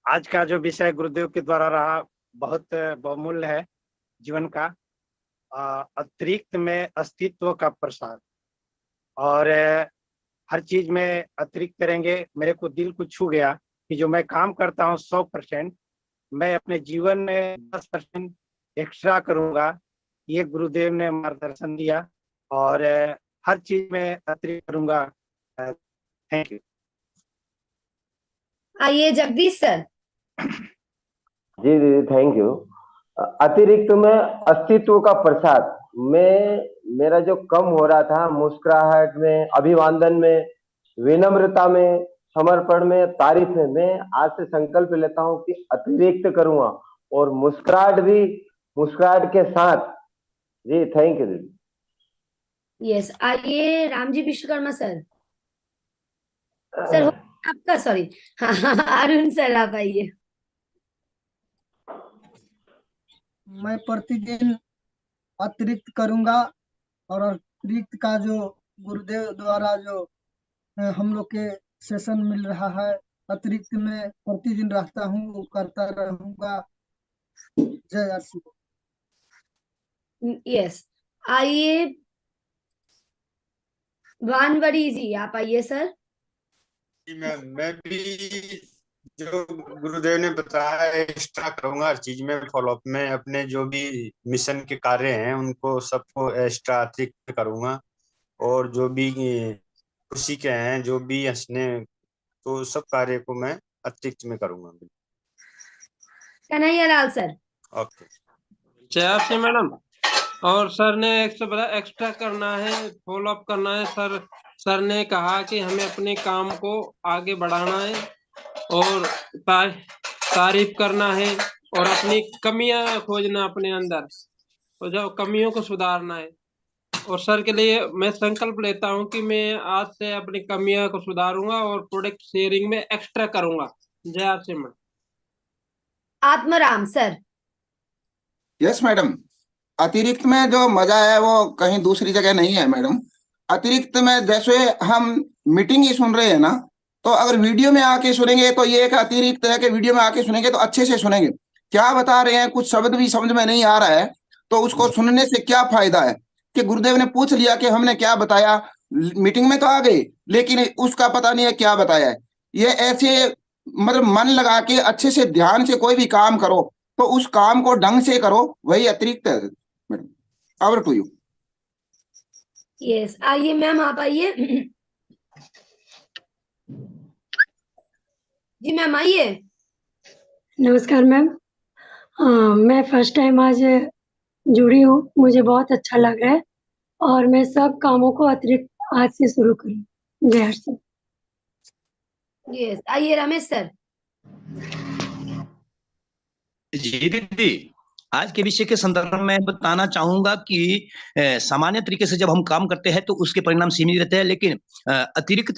आज का जो विषय गुरुदेव के द्वारा रहा बहुत बहुमूल्य है जीवन का। अतिरिक्त में अस्तित्व का प्रसार, और हर चीज में अतिरिक्त करेंगे। मेरे को दिल को छू गया कि जो मैं काम करता हूँ 100%, मैं अपने जीवन में 10% एक्स्ट्रा करूंगा। ये गुरुदेव ने मार्गदर्शन दिया, और हर चीज में अतिरिक्त करूंगा। Thank you. आइए जगदीश सर। जी दीदी, थैंक यू। अतिरिक्त में अस्तित्व का प्रसाद में मेरा जो कम हो रहा था, मुस्कुराहट में, अभिवादन में, विनम्रता में, समर्पण में, तारीफ में, मैं आज से संकल्प लेता हूं कि अतिरिक्त करूंगा, और मुस्कुराहट भी मुस्कुराहट के साथ। जी थैंक यू दीदी। यस, आइए रामजी विश्वकर्मा सर। सर आपका, सॉरी, हाँ अरुण सर आप आइए। मैं प्रतिदिन अतिरिक्त करूंगा, और अतिरिक्त का जो गुरुदेव द्वारा जो हम लोग के सेशन मिल रहा है, अतिरिक्त में प्रतिदिन रहता हूँ, वो करता रहूंगा। जय RCM। यस, आइए वानवड़ी जी, आप आइए सर। मैं भी जो गुरुदेव ने बताया एक्स्ट्रा करूंगा हर चीज में, फॉलोअप में अपने जो भी मिशन के कार्य हैं उनको सबको एक्स्ट्रा अतिरिक्त करूंगा। और जो भी खुशी के हैं, जो भी हंसने, तो सब कार्य को मैं अतिरिक्त में करूंगा। कन्हैया लाल सर। ओके। जय RCM मैडम। और सर ने एक्स्ट्रा करना है, फॉलो अप करना है। सर ने कहा कि हमें अपने काम को आगे बढ़ाना है, और तारीफ करना है और अपनी कमियां खोजना अपने अंदर, और जब कमियों को सुधारना है। और सर के लिए मैं संकल्प लेता हूं कि मैं आज से अपनी कमियां को सुधारूंगा और प्रोडक्ट शेयरिंग में एक्स्ट्रा करूंगा। जय R Simran. Atmaram sir. Yes madam, अतिरिक्त में जो मजा है वो कहीं दूसरी जगह नहीं है मैडम। अतिरिक्त में जैसे हम मीटिंग ही सुन रहे हैं ना, तो अगर वीडियो में आके सुनेंगे तो ये एक अतिरिक्त है कि वीडियो में आके सुनेंगे तो अच्छे से सुनेंगे। क्या बता रहे हैं कुछ शब्द भी समझ में नहीं आ रहा है तो उसको सुनने से क्या फायदा है कि गुरुदेव ने पूछ लिया कि हमने क्या बताया, मीटिंग में तो आ गए लेकिन उसका पता नहीं है क्या बताया है। ये ऐसे मतलब मन लगा के अच्छे से ध्यान से कोई भी काम करो तो उस काम को ढंग से करो, वही अतिरिक्त है madam. Over to you. Yes, आइए मैम आप आइए। जी मैम आइए। नमस्कार मैम। मैं फर्स्ट टाइम आज जुड़ी हूँ, मुझे बहुत अच्छा लग रहा है और मैं सब कामों को अतिरिक्त आज से शुरू करूँ। जय हर सिंह। यस, आइए रमेश सर। जी दीदी, आज के विषय के संदर्भ में बताना चाहूंगा कि सामान्य तरीके से जब हम काम करते हैं तो उसके परिणाम सीमित रहते हैं, लेकिन अतिरिक्त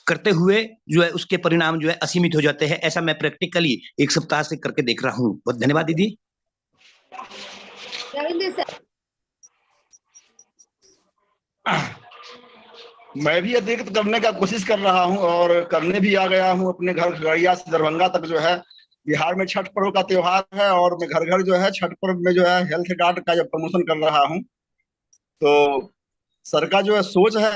करते हुए जो है उसके परिणाम जो है असीमित हो जाते हैं। ऐसा मैं प्रैक्टिकली 1 सप्ताह से करके देख रहा हूँ। बहुत धन्यवाद दीदी। रविंद्र सर। मैं भी अतिरिक्त करने का कोशिश कर रहा हूं और करने भी आ गया हूं। अपने घर खगड़िया से दरभंगा तक जो है बिहार में छठ पर्व का त्योहार है और मैं घर घर जो है छठ पर्व में जो है हेल्थ कार्ड का जो प्रमोशन कर रहा हूं। तो सर का जो है सोच है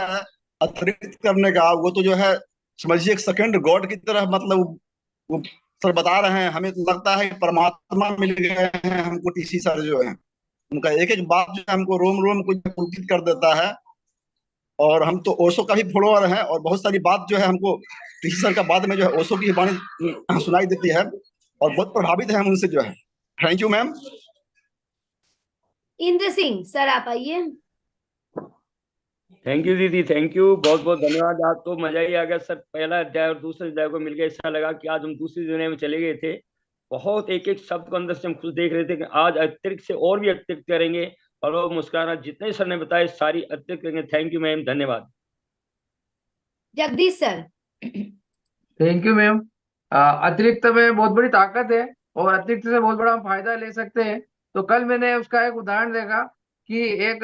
अतिरिक्त करने का, वो तो जो है समझिए एक सेकंड गॉड की तरह, मतलब वो सर बता रहे हैं, हमें तो लगता है कि परमात्मा मिल गए हैं हमको। टीसी सर जो है उनका एक एक बात जो है हमको रोम रोम को पुलकित कर देता है। और हम तो ओशो का भी फॉलोअर हैं और बहुत सारी बात जो है हमको टीसी सर का बाद में जो है ओशो की वाणी सुनाई देती है और बहुत प्रभावित है हम उनसे जो है। Thank you ma'am. Indra Singh sir आप आइए। थैंक यू दीदी, थैंक यू, बहुत बहुत धन्यवाद। आज तो मजा ही आ गया सर। पहला अध्याय और दूसरे अध्याय को मिलकर ऐसा लगा कि आज हम दूसरी दुनिया में चले गए थे। बहुत एक एक शब्द को अंदर से हम खुद देख रहे थे कि आज अतिरिक्त से और भी अतिरिक्त करेंगे और वो मुस्कुराना जितने सर ने बताए सारी अतिरिक्त करेंगे। थैंक यू मैम, धन्यवाद। Jagdish sir. Thank you ma'am. अतिरिक्त में बहुत बड़ी ताकत है और अतिरिक्त से बहुत बड़ा हम फायदा ले सकते हैं। तो कल मैंने उसका एक उदाहरण देखा कि एक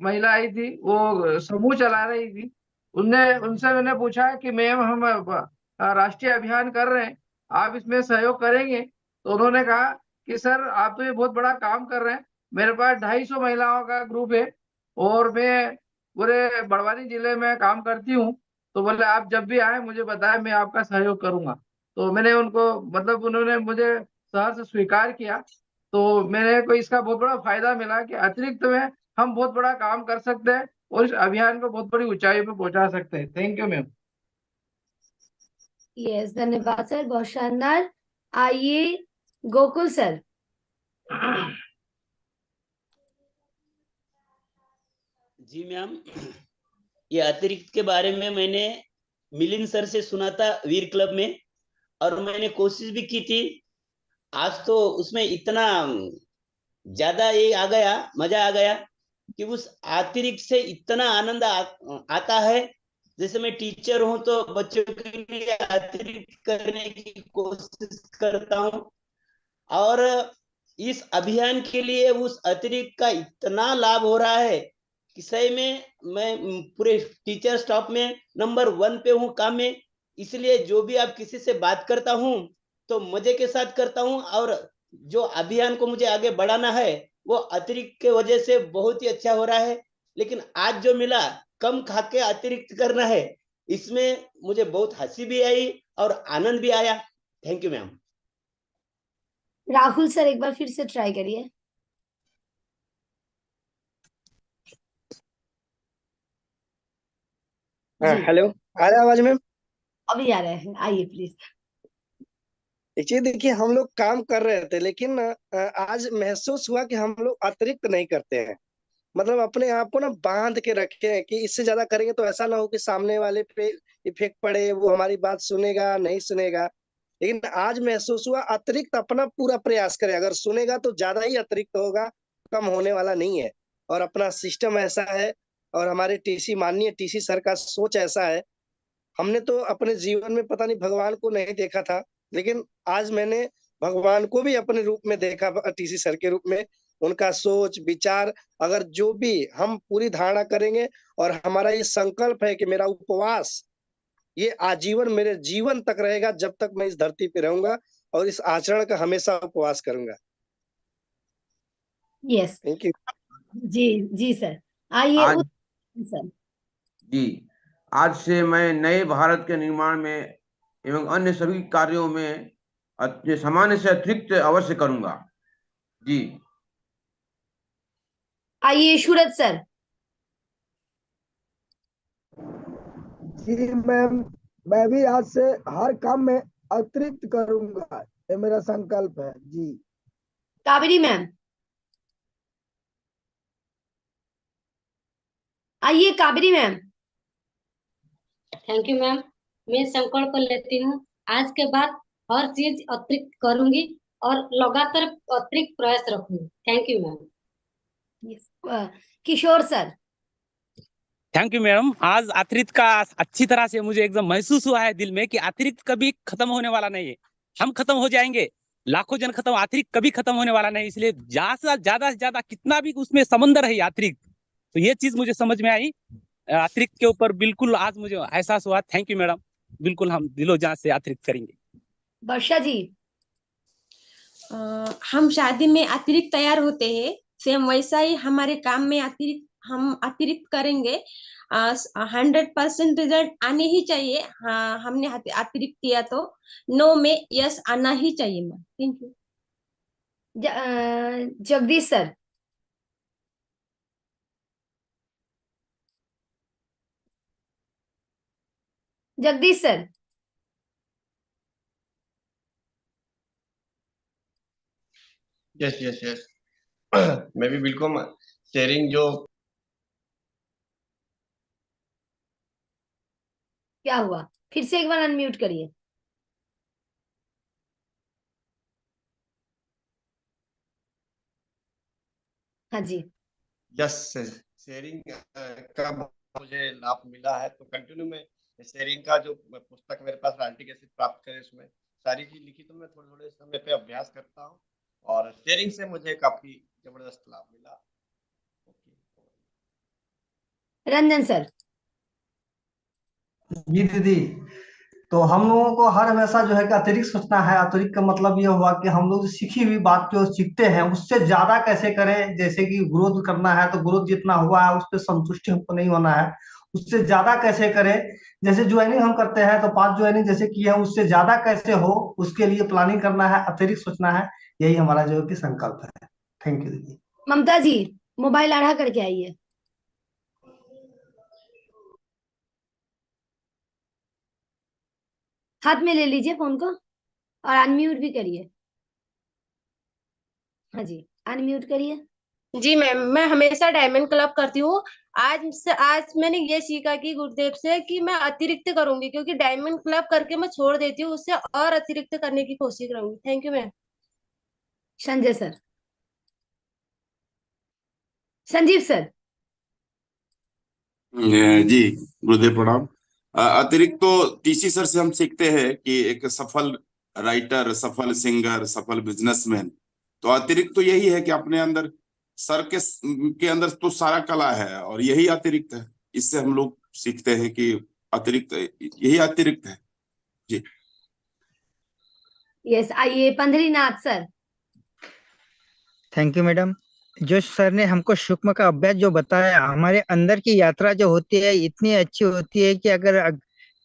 महिला आई थी, वो समूह चला रही थी। उनसे मैंने पूछा कि मैम हम राष्ट्रीय अभियान कर रहे हैं, आप इसमें सहयोग करेंगे? तो उन्होंने कहा कि सर आप तो ये बहुत बड़ा काम कर रहे हैं, मेरे पास 250 महिलाओं का ग्रुप है और मैं पूरे बड़वानी जिले में काम करती हूँ। तो बोले आप जब भी आए मुझे बताएं, मैं आपका सहयोग करूंगा। तो मैंने उनको मतलब उन्होंने मुझे सहर्ष स्वीकार किया। तो मेरे को इसका बहुत बड़ा फायदा मिला कि अतिरिक्त में हम बहुत बड़ा काम कर सकते हैं और इस अभियान को बहुत बड़ी ऊंचाई पे पहुंचा सकते हैं। Thank you ma'am. यस, धन्यवाद सर, बहुत शानदार। आइए गोकुल सर। जी मैम, ये अतिरिक्त के बारे में मैंने मिलिंद सर से सुना था वीर क्लब में और मैंने कोशिश भी की थी। आज तो उसमें इतना ज्यादा ये आ गया, मजा आ गया कि उस अतिरिक्त से इतना आनंद आता है। जैसे मैं टीचर हूं तो बच्चों के लिए अतिरिक्त करने की कोशिश करता हूं और इस अभियान के लिए उस अतिरिक्त का इतना लाभ हो रहा है कि सही में मैं पूरे टीचर स्टाफ में नंबर 1 पे हूँ काम में। इसलिए जो भी आप किसी से बात करता हूँ तो मजे के साथ करता हूँ और जो अभियान को मुझे आगे बढ़ाना है वो अतिरिक्त के वजह से बहुत ही अच्छा हो रहा है। लेकिन आज जो मिला कम खा के अतिरिक्त करना है, इसमें मुझे बहुत हंसी भी आई और आनंद भी आया। Thank you ma'am. Rahul sir एक बार फिर से ट्राई करिए। हेलो, आ रहा है आवाज मैम? अभी आ रहे हैं, आइए प्लीज। देखिए हम लोग काम कर रहे थे लेकिन आज महसूस हुआ कि हम लोग अतिरिक्त नहीं करते हैं। मतलब अपने आप को ना बांध के रखे हैं कि इससे ज्यादा करेंगे तो ऐसा ना हो कि सामने वाले पे इफेक्ट पड़े, वो हमारी बात सुनेगा नहीं सुनेगा। लेकिन आज महसूस हुआ अतिरिक्त अपना पूरा प्रयास करे, अगर सुनेगा तो ज्यादा ही अतिरिक्त होगा, कम होने वाला नहीं है। और अपना सिस्टम ऐसा है और हमारे टीसी माननीय टीसी सर का सोच ऐसा है। हमने तो अपने जीवन में पता नहीं भगवान को नहीं देखा था, लेकिन आज मैंने भगवान को भी अपने रूप में देखा, टीसी सर के रूप में। उनका सोच विचार, अगर जो भी हम पूरी धारणा करेंगे और हमारा ये संकल्प है कि मेरा उपवास ये आजीवन मेरे जीवन तक रहेगा, जब तक मैं इस धरती पे रहूंगा, और इस आचरण का हमेशा उपवास करूंगा। यस, थैंक यू जी जी सर। आइए आज सर। जी, आज से मैं नए भारत के निर्माण में एवं अन्य सभी कार्यों में सामान्य से अतिरिक्त अवश्य करूंगा। जी। आइए सूरज सर। जी मैम, मैं भी आज से हर काम में अतिरिक्त करूंगा, ये मेरा संकल्प है जी। कावेरी मैम। आइए Kaveri ma'am. Thank you ma'am. मैं संकल्प लेती हूँ आज के बाद हर चीज अतिरिक्त करूंगी और लगातार अतिरिक्त प्रयास रखूंगी। Thank you ma'am. Kishore sir. Thank you madam. आज अतिरिक्त का अच्छी तरह से मुझे एकदम महसूस हुआ है दिल में कि अतिरिक्त कभी खत्म होने वाला नहीं है। हम खत्म हो जाएंगे, लाखों जन खत्म, अतिरिक्त कभी खत्म होने वाला नहीं। इसलिए ज्यादा से ज्यादा कितना भी उसमें समंदर है अतिरिक्त, तो ये चीज मुझे समझ में आई। अतिरिक्त के ऊपर बिल्कुल आज मुझे एहसास हुआ। थैंक यू मैडम, बिल्कुल हम दिलो जान से अतिरिक्त करेंगे। वर्षा जी। हम शादी में अतिरिक्त तैयार होते हैं, सेम वैसा ही हमारे काम में हम अतिरिक्त करेंगे। 100% रिजल्ट आने ही चाहिए। हाँ, हमने अतिरिक्त किया तो नो में यस आना ही चाहिए ma'am. Thank you. Jagdish sir. Jagdish sir. Yes yes yes मैं भी बिल्कुल शेयरिंग जो क्या हुआ, फिर से एक बार अनम्यूट करिए। हाँ जी। यस शेयरिंग का मुझे लाभ मिला है, तो कंटिन्यू में शेयरिंग का जो पुस्तक मेरे पास रॉयल्टी कैसे प्राप्त करें, उसमें सारी चीज लिखी, तो मैं थोड़े थोड़े समय पे अभ्यास करता हूँ और शेयरिंग से मुझे काफी जबरदस्त लाभ मिला। रंजन सर। जी दीदी, तो हम लोगों को हर हमेशा जो है कि अतिरिक्त सोचना है। अतिरिक्त का मतलब ये हुआ कि हम लोग जो सीखी हुई बात जो सीखते हैं उससे ज्यादा कैसे करें। जैसे कि ग्रोथ करना है तो ग्रोथ जितना हुआ है उस पर संतुष्टि हमको नहीं होना है, उससे ज्यादा कैसे करें। जैसे ज्वाइनिंग हम करते हैं तो 5 ज्वाइनिंग जैसे की है, उससे ज्यादा कैसे हो उसके लिए प्लानिंग करना है, अतिरिक्त सोचना है। यही हमारा जो है कि संकल्प है। थैंक यू दीदी। ममता जी, मोबाइल आड़ा करके आइए। हाथ में ले लीजिए फोन को और अनम्यूट भी करिए। हाँ जी, अनम्यूट करिए। जी मैम, मैं हमेशा डायमंड क्लब करती हूँ। आज मैंने ये सीखा कि गुरुदेव से कि मैं अतिरिक्त करूंगी, क्योंकि डायमंड क्लब करके मैं छोड़ देती हूँ, उससे और अतिरिक्त करने की कोशिश करूंगी। Thank you ma'am. Sanjay sir. Sanjeev sir. जी गुरुदेव प्रणाम। अतिरिक्त तो टीसी सर से हम सीखते हैं कि एक सफल राइटर, सफल सिंगर, सफल बिजनेसमैन, तो अतिरिक्त तो यही है कि अपने अंदर सर के अंदर तो सारा कला है और यही अतिरिक्त है। इससे हम लोग सीखते हैं कि अतिरिक्त यही अतिरिक्त है। जी यस, आइए पंद्रीनाथ सर। Thank you madam. जो सर ने हमको सूक्ष्म का अभ्यास जो बताया, हमारे अंदर की यात्रा जो होती है इतनी अच्छी होती है कि अगर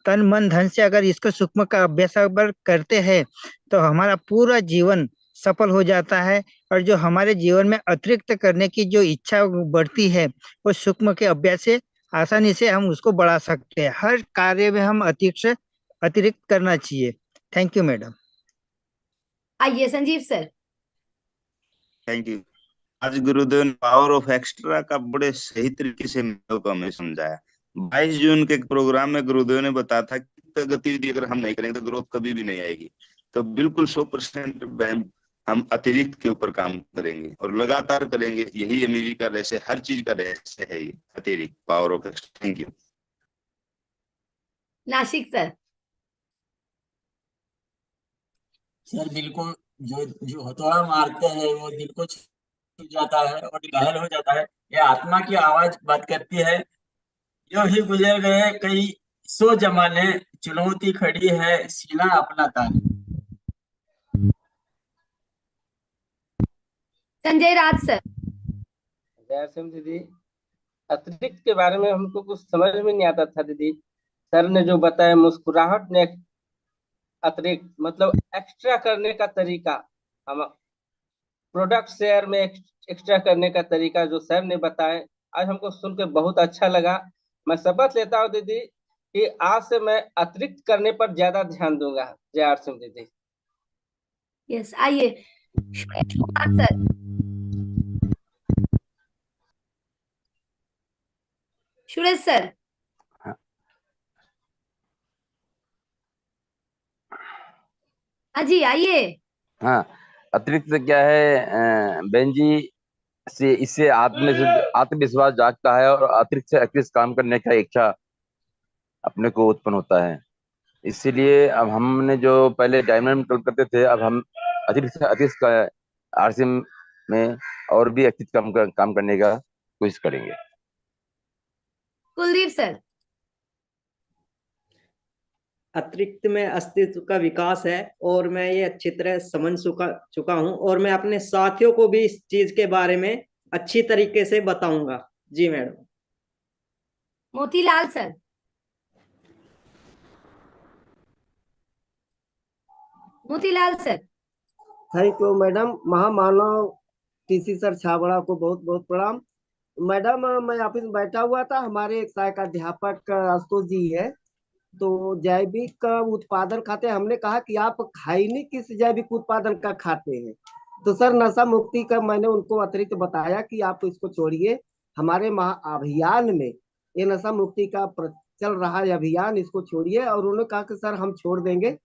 तन मन धन से अगर इसको सूक्ष्म का अभ्यास अगर करते हैं तो हमारा पूरा जीवन सफल हो जाता है। और जो हमारे जीवन में अतिरिक्त करने की जो इच्छा बढ़ती है वो सूक्ष्म के अभ्यास से आसानी से हम उसको बढ़ा सकते हैं। हर कार्य में हम अतिरिक्त करना चाहिए। Thank you madam. आइए संजीव सर। Thank you. आज गुरुदेव ने पावर ऑफ एक्स्ट्रा का बड़े सही तरीके से मेरे को हमें समझाया। 22 जून के प्रोग्राम में गुरुदेव ने बताया था कि गतिविधि अगर हम नहीं करेंगे तो ग्रोथ कभी भी नहीं आएगी। तो बिल्कुल 100% हम अतिरिक्त के ऊपर काम करेंगे और लगातार करेंगे। यही एमईवी का रहस्य, हर चीज का रहस्य है ये अतिरिक्त, power of extra. Thank you. Nashik sir. Sir बिल्कुल, जो हथौड़ा मारते हैं वो दिल को छू जाता है और घायल हो जाता है। यह आत्मा की आवाज बात करती है। यो ही गुजर गए कई 100 जमाने, चुनौती खड़ी है सीना अपना ताने। संजय राज सर। जय सिंह दीदी, अतिरिक्त के बारे में हमको कुछ समझ में नहीं आता था दीदी। सर ने जो बताया मुस्कुराहट ने अतिरिक्त मतलब एक्स्ट्रा करने का तरीका, हम प्रोडक्ट शेयर में एक्स्ट्रा करने का तरीका जो सर ने बताया, आज हमको सुन के बहुत अच्छा लगा। मैं शपथ लेता हूँ दीदी कि आज से मैं अतिरिक्त करने पर ज्यादा ध्यान दूंगा। जय आर सिंह दीदी। यस, आइए सुरेश कुमार सर। सुरेश सर। हाँ जी, आइए। हाँ, अतिरिक्त से क्या है बहन जी, से इससे आत्मविश्वास जागता है और अतिरिक्त से अतिरिक्त काम करने का इच्छा अपने को उत्पन्न होता है। इसीलिए अब हमने जो पहले डायमंड में करते थे, अब हम अतिरिक्त से अतिरिक्त का आरसीएम में और भी अतिरिक्त काम करने का कोशिश करेंगे। कुलदीप सर। अतिरिक्त में अस्तित्व का विकास है और मैं ये अच्छी तरह समझ चुका हूँ और मैं अपने साथियों को भी इस चीज के बारे में अच्छी तरीके से बताऊंगा। जी madam. Motilal sir. Motilal sir. Thank you madam. महामानव टीसी सर छाबड़ा को बहुत बहुत प्रणाम। मैडम मैं ऑफिस में बैठा हुआ था, हमारे एक सहायक अध्यापक आशुतोष जी है, तो जैविक उत्पादन खाते। हमने कहा कि आप खाइनी किस जैविक उत्पादन का खाते हैं, तो सर नशा मुक्ति का मैंने उनको अतिरिक्त बताया कि आप इसको छोड़िए। हमारे अभियान में ये नशा मुक्ति का चल रहा है अभियान, इसको छोड़िए। और उन्होंने कहा कि सर हम छोड़ देंगे।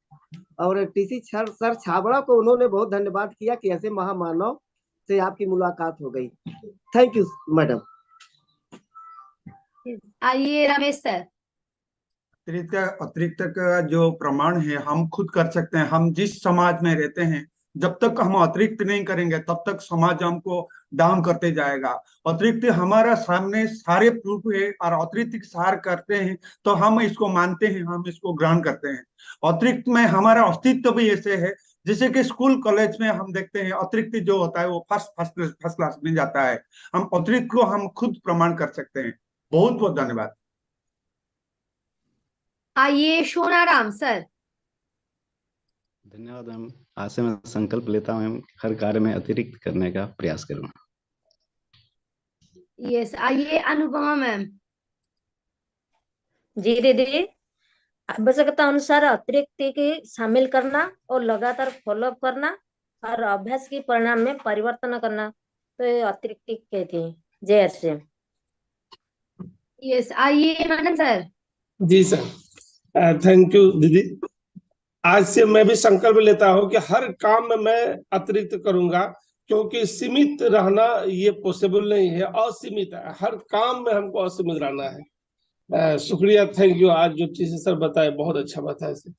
और टीसी सर छाबड़ा को उन्होंने बहुत धन्यवाद किया कि ऐसे महामानव से आपकी मुलाकात हो गई। Thank you madam. आइए रमेश सर। अतिरिक्त का जो प्रमाण है हम खुद कर सकते हैं। हम जिस समाज में रहते हैं, जब तक हम अतिरिक्त नहीं करेंगे तब तक समाज हमको डाउन करते जाएगा। अतिरिक्त हमारा सामने सारे प्रूफ है और अतिरिक्त सार करते हैं तो हम इसको मानते हैं, हम इसको ग्रहण करते हैं। अतिरिक्त में हमारा अस्तित्व भी ऐसे है, जैसे कि स्कूल कॉलेज में हम देखते हैं अतिरिक्त जो होता है वो फर्स्ट क्लास में जाता है। हम अतिरिक्त को हम खुद प्रमाण कर सकते हैं। बहुत बहुत धन्यवाद। आइए सोनाराम सर। धन्यवाद मैम। आज से मैं संकल्प लेता हूँ हर कार्य में अतिरिक्त करने का प्रयास करूंगा। यस, आइए अनुपमा मैम। जी दीदी, आवश्यकता अनुसार अतिरिक्त के शामिल करना और लगातार फॉलोअप करना और अभ्यास के परिणाम में परिवर्तन करना, तो ये अतिरिक्त कहते हैं। जय श्री। यस, आइए मैडम सर। जी सर, थैंक यू दीदी। आज से मैं भी संकल्प लेता हूँ कि हर काम में मैं अतिरिक्त करूंगा, क्योंकि सीमित रहना ये पॉसिबल नहीं है, असीमित है। हर काम में हमको असीमित रहना है। शुक्रिया, थैंक यू। आज जो चीजें सर बताए बहुत अच्छा बताया sir.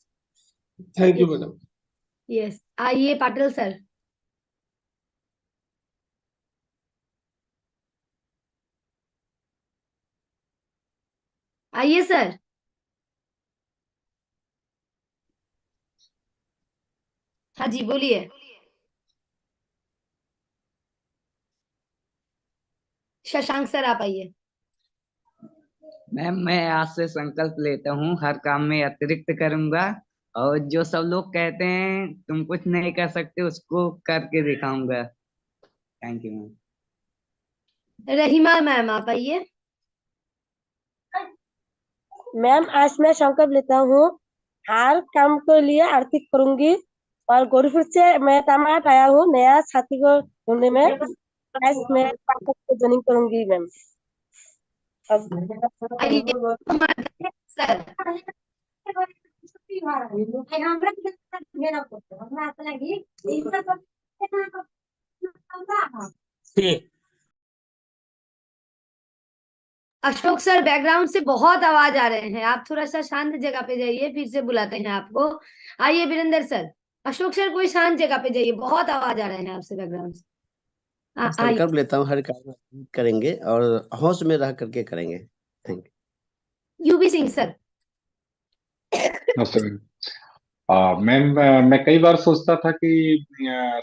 Thank you madam. Yes, आइए पाटिल सर। आइए सर। हाँ जी बोलिए। शशांक सर आप आइए। मैम मैं आज से संकल्प लेता हूँ हर काम में अतिरिक्त करूंगा और जो सब लोग कहते हैं तुम कुछ नहीं कर सकते उसको करके दिखाऊंगा। Thank you ma'am. Rahima ma'am आप आइए। मैम आज मैं संकल्प लेता हूँ हर काम के लिए आर्थिक करूंगी और गोरखपुर से मैं तमाम आया हूँ नया साथी को ढूंढने में। आज मैं पाठक को ज्वाइनिंग करूंगी मैम। अब सर अशोक सर, बैकग्राउंड से बहुत आवाज आ रहे हैं, आप थोड़ा सा शांत जगह पे जाइए, फिर से बुलाते हैं आपको। आइए वीरेंद्र सर। अशोक सर कोई शांत जगह पे जाइए, बहुत आवाज आ रहे हैं आपसे बैकग्राउंड से। आइए। संकल्प लेता हूँ हर काम करेंगे और होश में रह करके करेंगे। Thank UB Singh sir. Sir ma'am, मैं कई बार सोचता था कि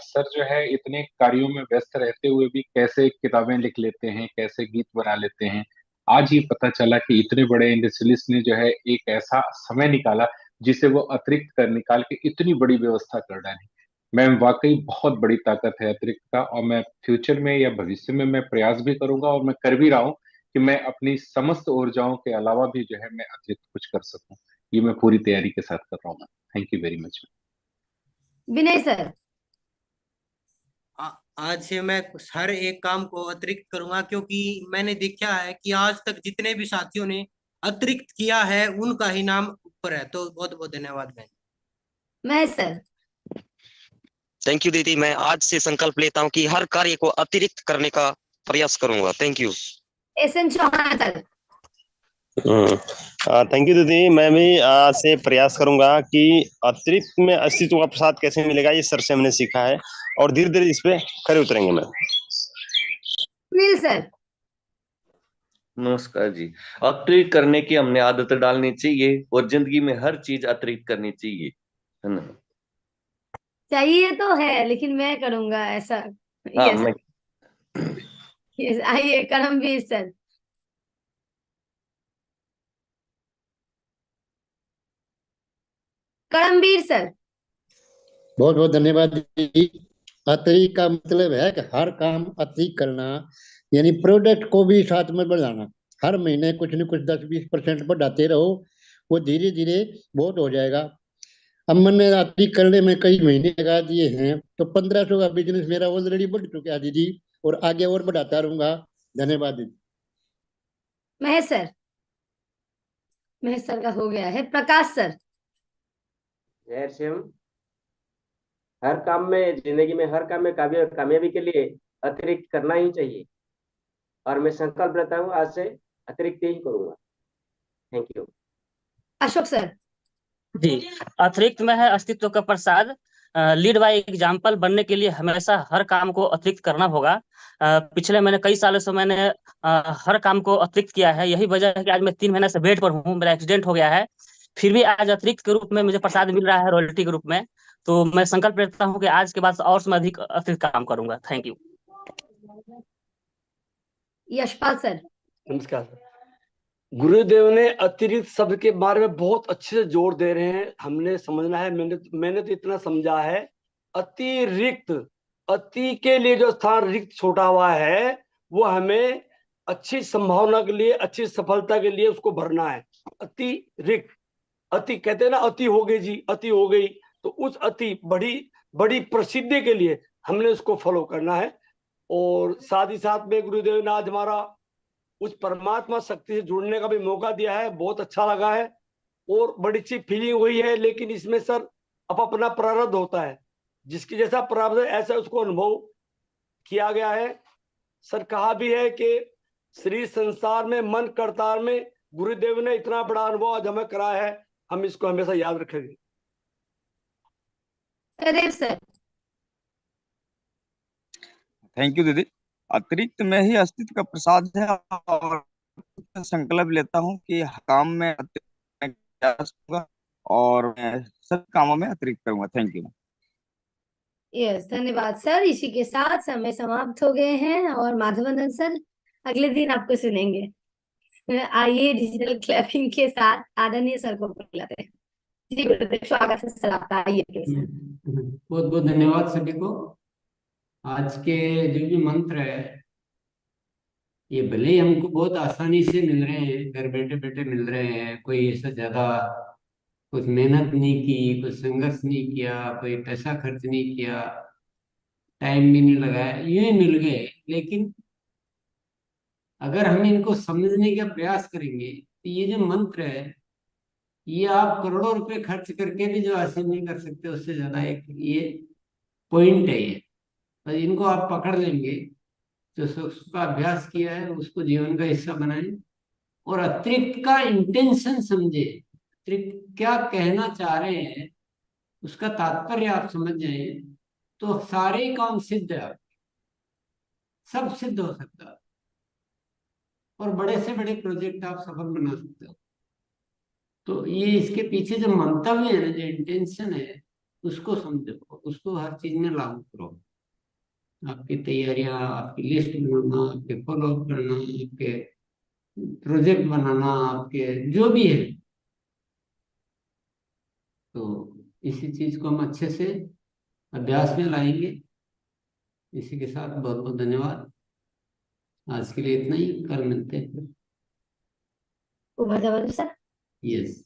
सर जो है इतने कार्यों में व्यस्त रहते हुए भी कैसे किताबें लिख लेते हैं, कैसे गीत बना लेते हैं। आज ही पता चला कि इतने बड़े इंडस्ट्रियलिस्ट ने जो है एक ऐसा समय निकाला जिसे वो अतिरिक्त कर निकाल के इतनी बड़ी व्यवस्था कर डाली। मैम वाकई बहुत बड़ी ताकत है अतिरिक्त का, और मैं फ्यूचर में या भविष्य में मैं प्रयास भी करूंगा और मैं कर भी रहा हूँ कि मैं अपनी समस्त ऊर्जाओं के अलावा भी जो है मैं अतिरिक्त कुछ कर सकूं। ये मैं पूरी तैयारी के साथ कर रहा हूँ। Thank you very much. Vinay sir. आज से मैं हर एक काम को अतिरिक्त करूंगा, क्योंकि मैंने देखा है कि आज तक जितने भी साथियों ने अतिरिक्त किया है उनका ही नाम ऊपर है। तो बहुत बहुत धन्यवाद बहन। मैं सर। थैंक यू दीदी, मैं आज से संकल्प लेता हूँ कि हर कार्य को अतिरिक्त करने का प्रयास करूंगा। Thank you. SN Chauhan sir. Thank you दीदी, मैं भी आज से प्रयास करूंगा कि अतिरिक्त में अस्तित्व का प्रसाद कैसे मिलेगा, ये सर से हमने सीखा है और धीरे धीरे इस पे खरे उतरेंगे। मैं सुनील सर। नमस्कार जी। अतिरिक्त करने की हमने आदत डालनी चाहिए और जिंदगी में हर चीज अतिरिक्त करनी चाहिए, है ना? चाहिए तो है, लेकिन मैं करूंगा ऐसा। हाँ, यस मैं यस। आइए करमवीर सर। करमवीर सर। बहुत बहुत धन्यवाद दीदी। अतिरिक्त का मतलब है कि हर काम अतिरिक्त करना, यानी प्रोडक्ट को भी साथ में बढ़ाना। हर महीने कुछ न कुछ 10-20% बढ़ाते रहो, वो धीरे धीरे बहुत हो जाएगा। अब मैंने अतिरिक्त करने में कई महीने लगा दिए हैं, तो 1500 का बिजनेस मेरा ऑलरेडी बढ़ चुका है दीदी, और आगे और बढ़ाता रहूंगा। धन्यवाद दीदी। महेश सर। महेश सर का हो गया है। प्रकाश सर। जय श्याम। हर काम में, जिंदगी में हर काम में कामयाबी के लिए अतिरिक्त करना ही चाहिए, और मैं संकल्प लेता हूँ आज से अतिरिक्त ही करूंगा। Thank you. अशोक सर। जी, अतिरिक्त में है अस्तित्व का प्रसाद। लीड बाय एग्जाम्पल बनने के लिए हमेशा हर काम को अतिरिक्त करना होगा। पिछले मैंने कई सालों से मैंने हर काम को अतिरिक्त किया है। यही वजह है कि आज मैं 3 महीने से बेड पर हूँ, मेरा एक्सीडेंट हो गया है। फिर भी आज अतिरिक्त के रूप में मुझे प्रसाद मिल रहा है, रॉयल्टी के रूप में। तो मैं संकल्प लेता हूँ कि आज के बाद और से मैं अधिक अतिरिक्त काम करूंगा। Thank you. यशपाल सर। नमस्कार सर। गुरुदेव ने अतिरिक्त शब्द के बारे में बहुत अच्छे से जोर दे रहे हैं, हमने समझना है। मैंने तो इतना समझा है, अतिरिक्त, अति के लिए जो स्थान रिक्त छोटा हुआ है वो हमें अच्छी संभावना के लिए, अच्छी सफलता के लिए उसको भरना है। अतिरिक्त, अति कहते हैं ना, अति हो गई जी, अति हो गई, तो उस अति बड़ी बड़ी प्रसिद्धि के लिए हमने उसको फॉलो करना है। और साथ ही साथ में गुरुदेव ने आज हमारा उस परमात्मा शक्ति से जुड़ने का भी मौका दिया है, बहुत अच्छा लगा है और बड़ी अच्छी फीलिंग हुई है। लेकिन इसमें सर अपना प्रारब्ध होता है, जिसकी जैसा प्रारब्ध है ऐसा उसको अनुभव किया गया है। सर कहा भी है कि श्री संसार में मन करतार में गुरुदेव ने इतना बड़ा अनुभव आज हमें कराया है, हम इसको हमेशा याद रखेंगे। सर। थैंक यू दीदी। अतिरिक्त में ही अस्तित्व का प्रसाद है, और संकल्प लेता हूँ कि काम में अतिरिक्त और मैं सब कामों में अतिरिक्त करूंगा। Thank you. यस, धन्यवाद सर। इसी के साथ समय समाप्त हो गए हैं और माधवनंदन सर अगले दिन आपको सुनेंगे। आइए डिजिटल क्लैपिंग के साथ आदरणीय सर को बुलाते हैं। जी गुरुदेव, स्वागत है सर आपका। आइए बहुत बहुत धन्यवाद सभी को। आज के जो भी मंत्र है ये भले ही हमको बहुत आसानी से मिल रहे हैं, घर बैठे बैठे मिल रहे हैं, कोई ऐसा ज्यादा कुछ मेहनत नहीं की, कुछ संघर्ष नहीं किया, कोई पैसा खर्च नहीं किया, टाइम भी नहीं लगाया, यूं ही मिल गए। लेकिन अगर हम इनको समझने का प्रयास करेंगे तो ये जो मंत्र है, ये आप करोड़ों रुपए खर्च करके भी जो हासिल नहीं कर सकते, उससे ज्यादा एक ये पॉइंट है ये। तो इनको आप पकड़ लेंगे, जो उसका अभ्यास किया है उसको जीवन का हिस्सा बनाएं, और अतिरिक्त का इंटेंशन समझे, अतिरिक्त क्या कहना चाह रहे हैं उसका तात्पर्य आप समझ जाए, तो सारे काम सिद्ध है, सब सिद्ध हो सकता है, और बड़े से बड़े प्रोजेक्ट आप सफल बना सकते हो। तो ये इसके पीछे जो मंतव्य है ना, जो इंटेंशन है, उसको समझो, उसको हर चीज में लागू करो। आपकी तैयारियां, आपकी लिस्ट बनाना, आपके फॉलोअप करना, आपके प्रोजेक्ट बनाना, आपके जो भी है, तो इसी चीज को हम अच्छे से अभ्यास में लाएंगे। इसी के साथ बहुत बहुत धन्यवाद। आज के लिए इतना ही, कल मिलते हैं। Sir yes.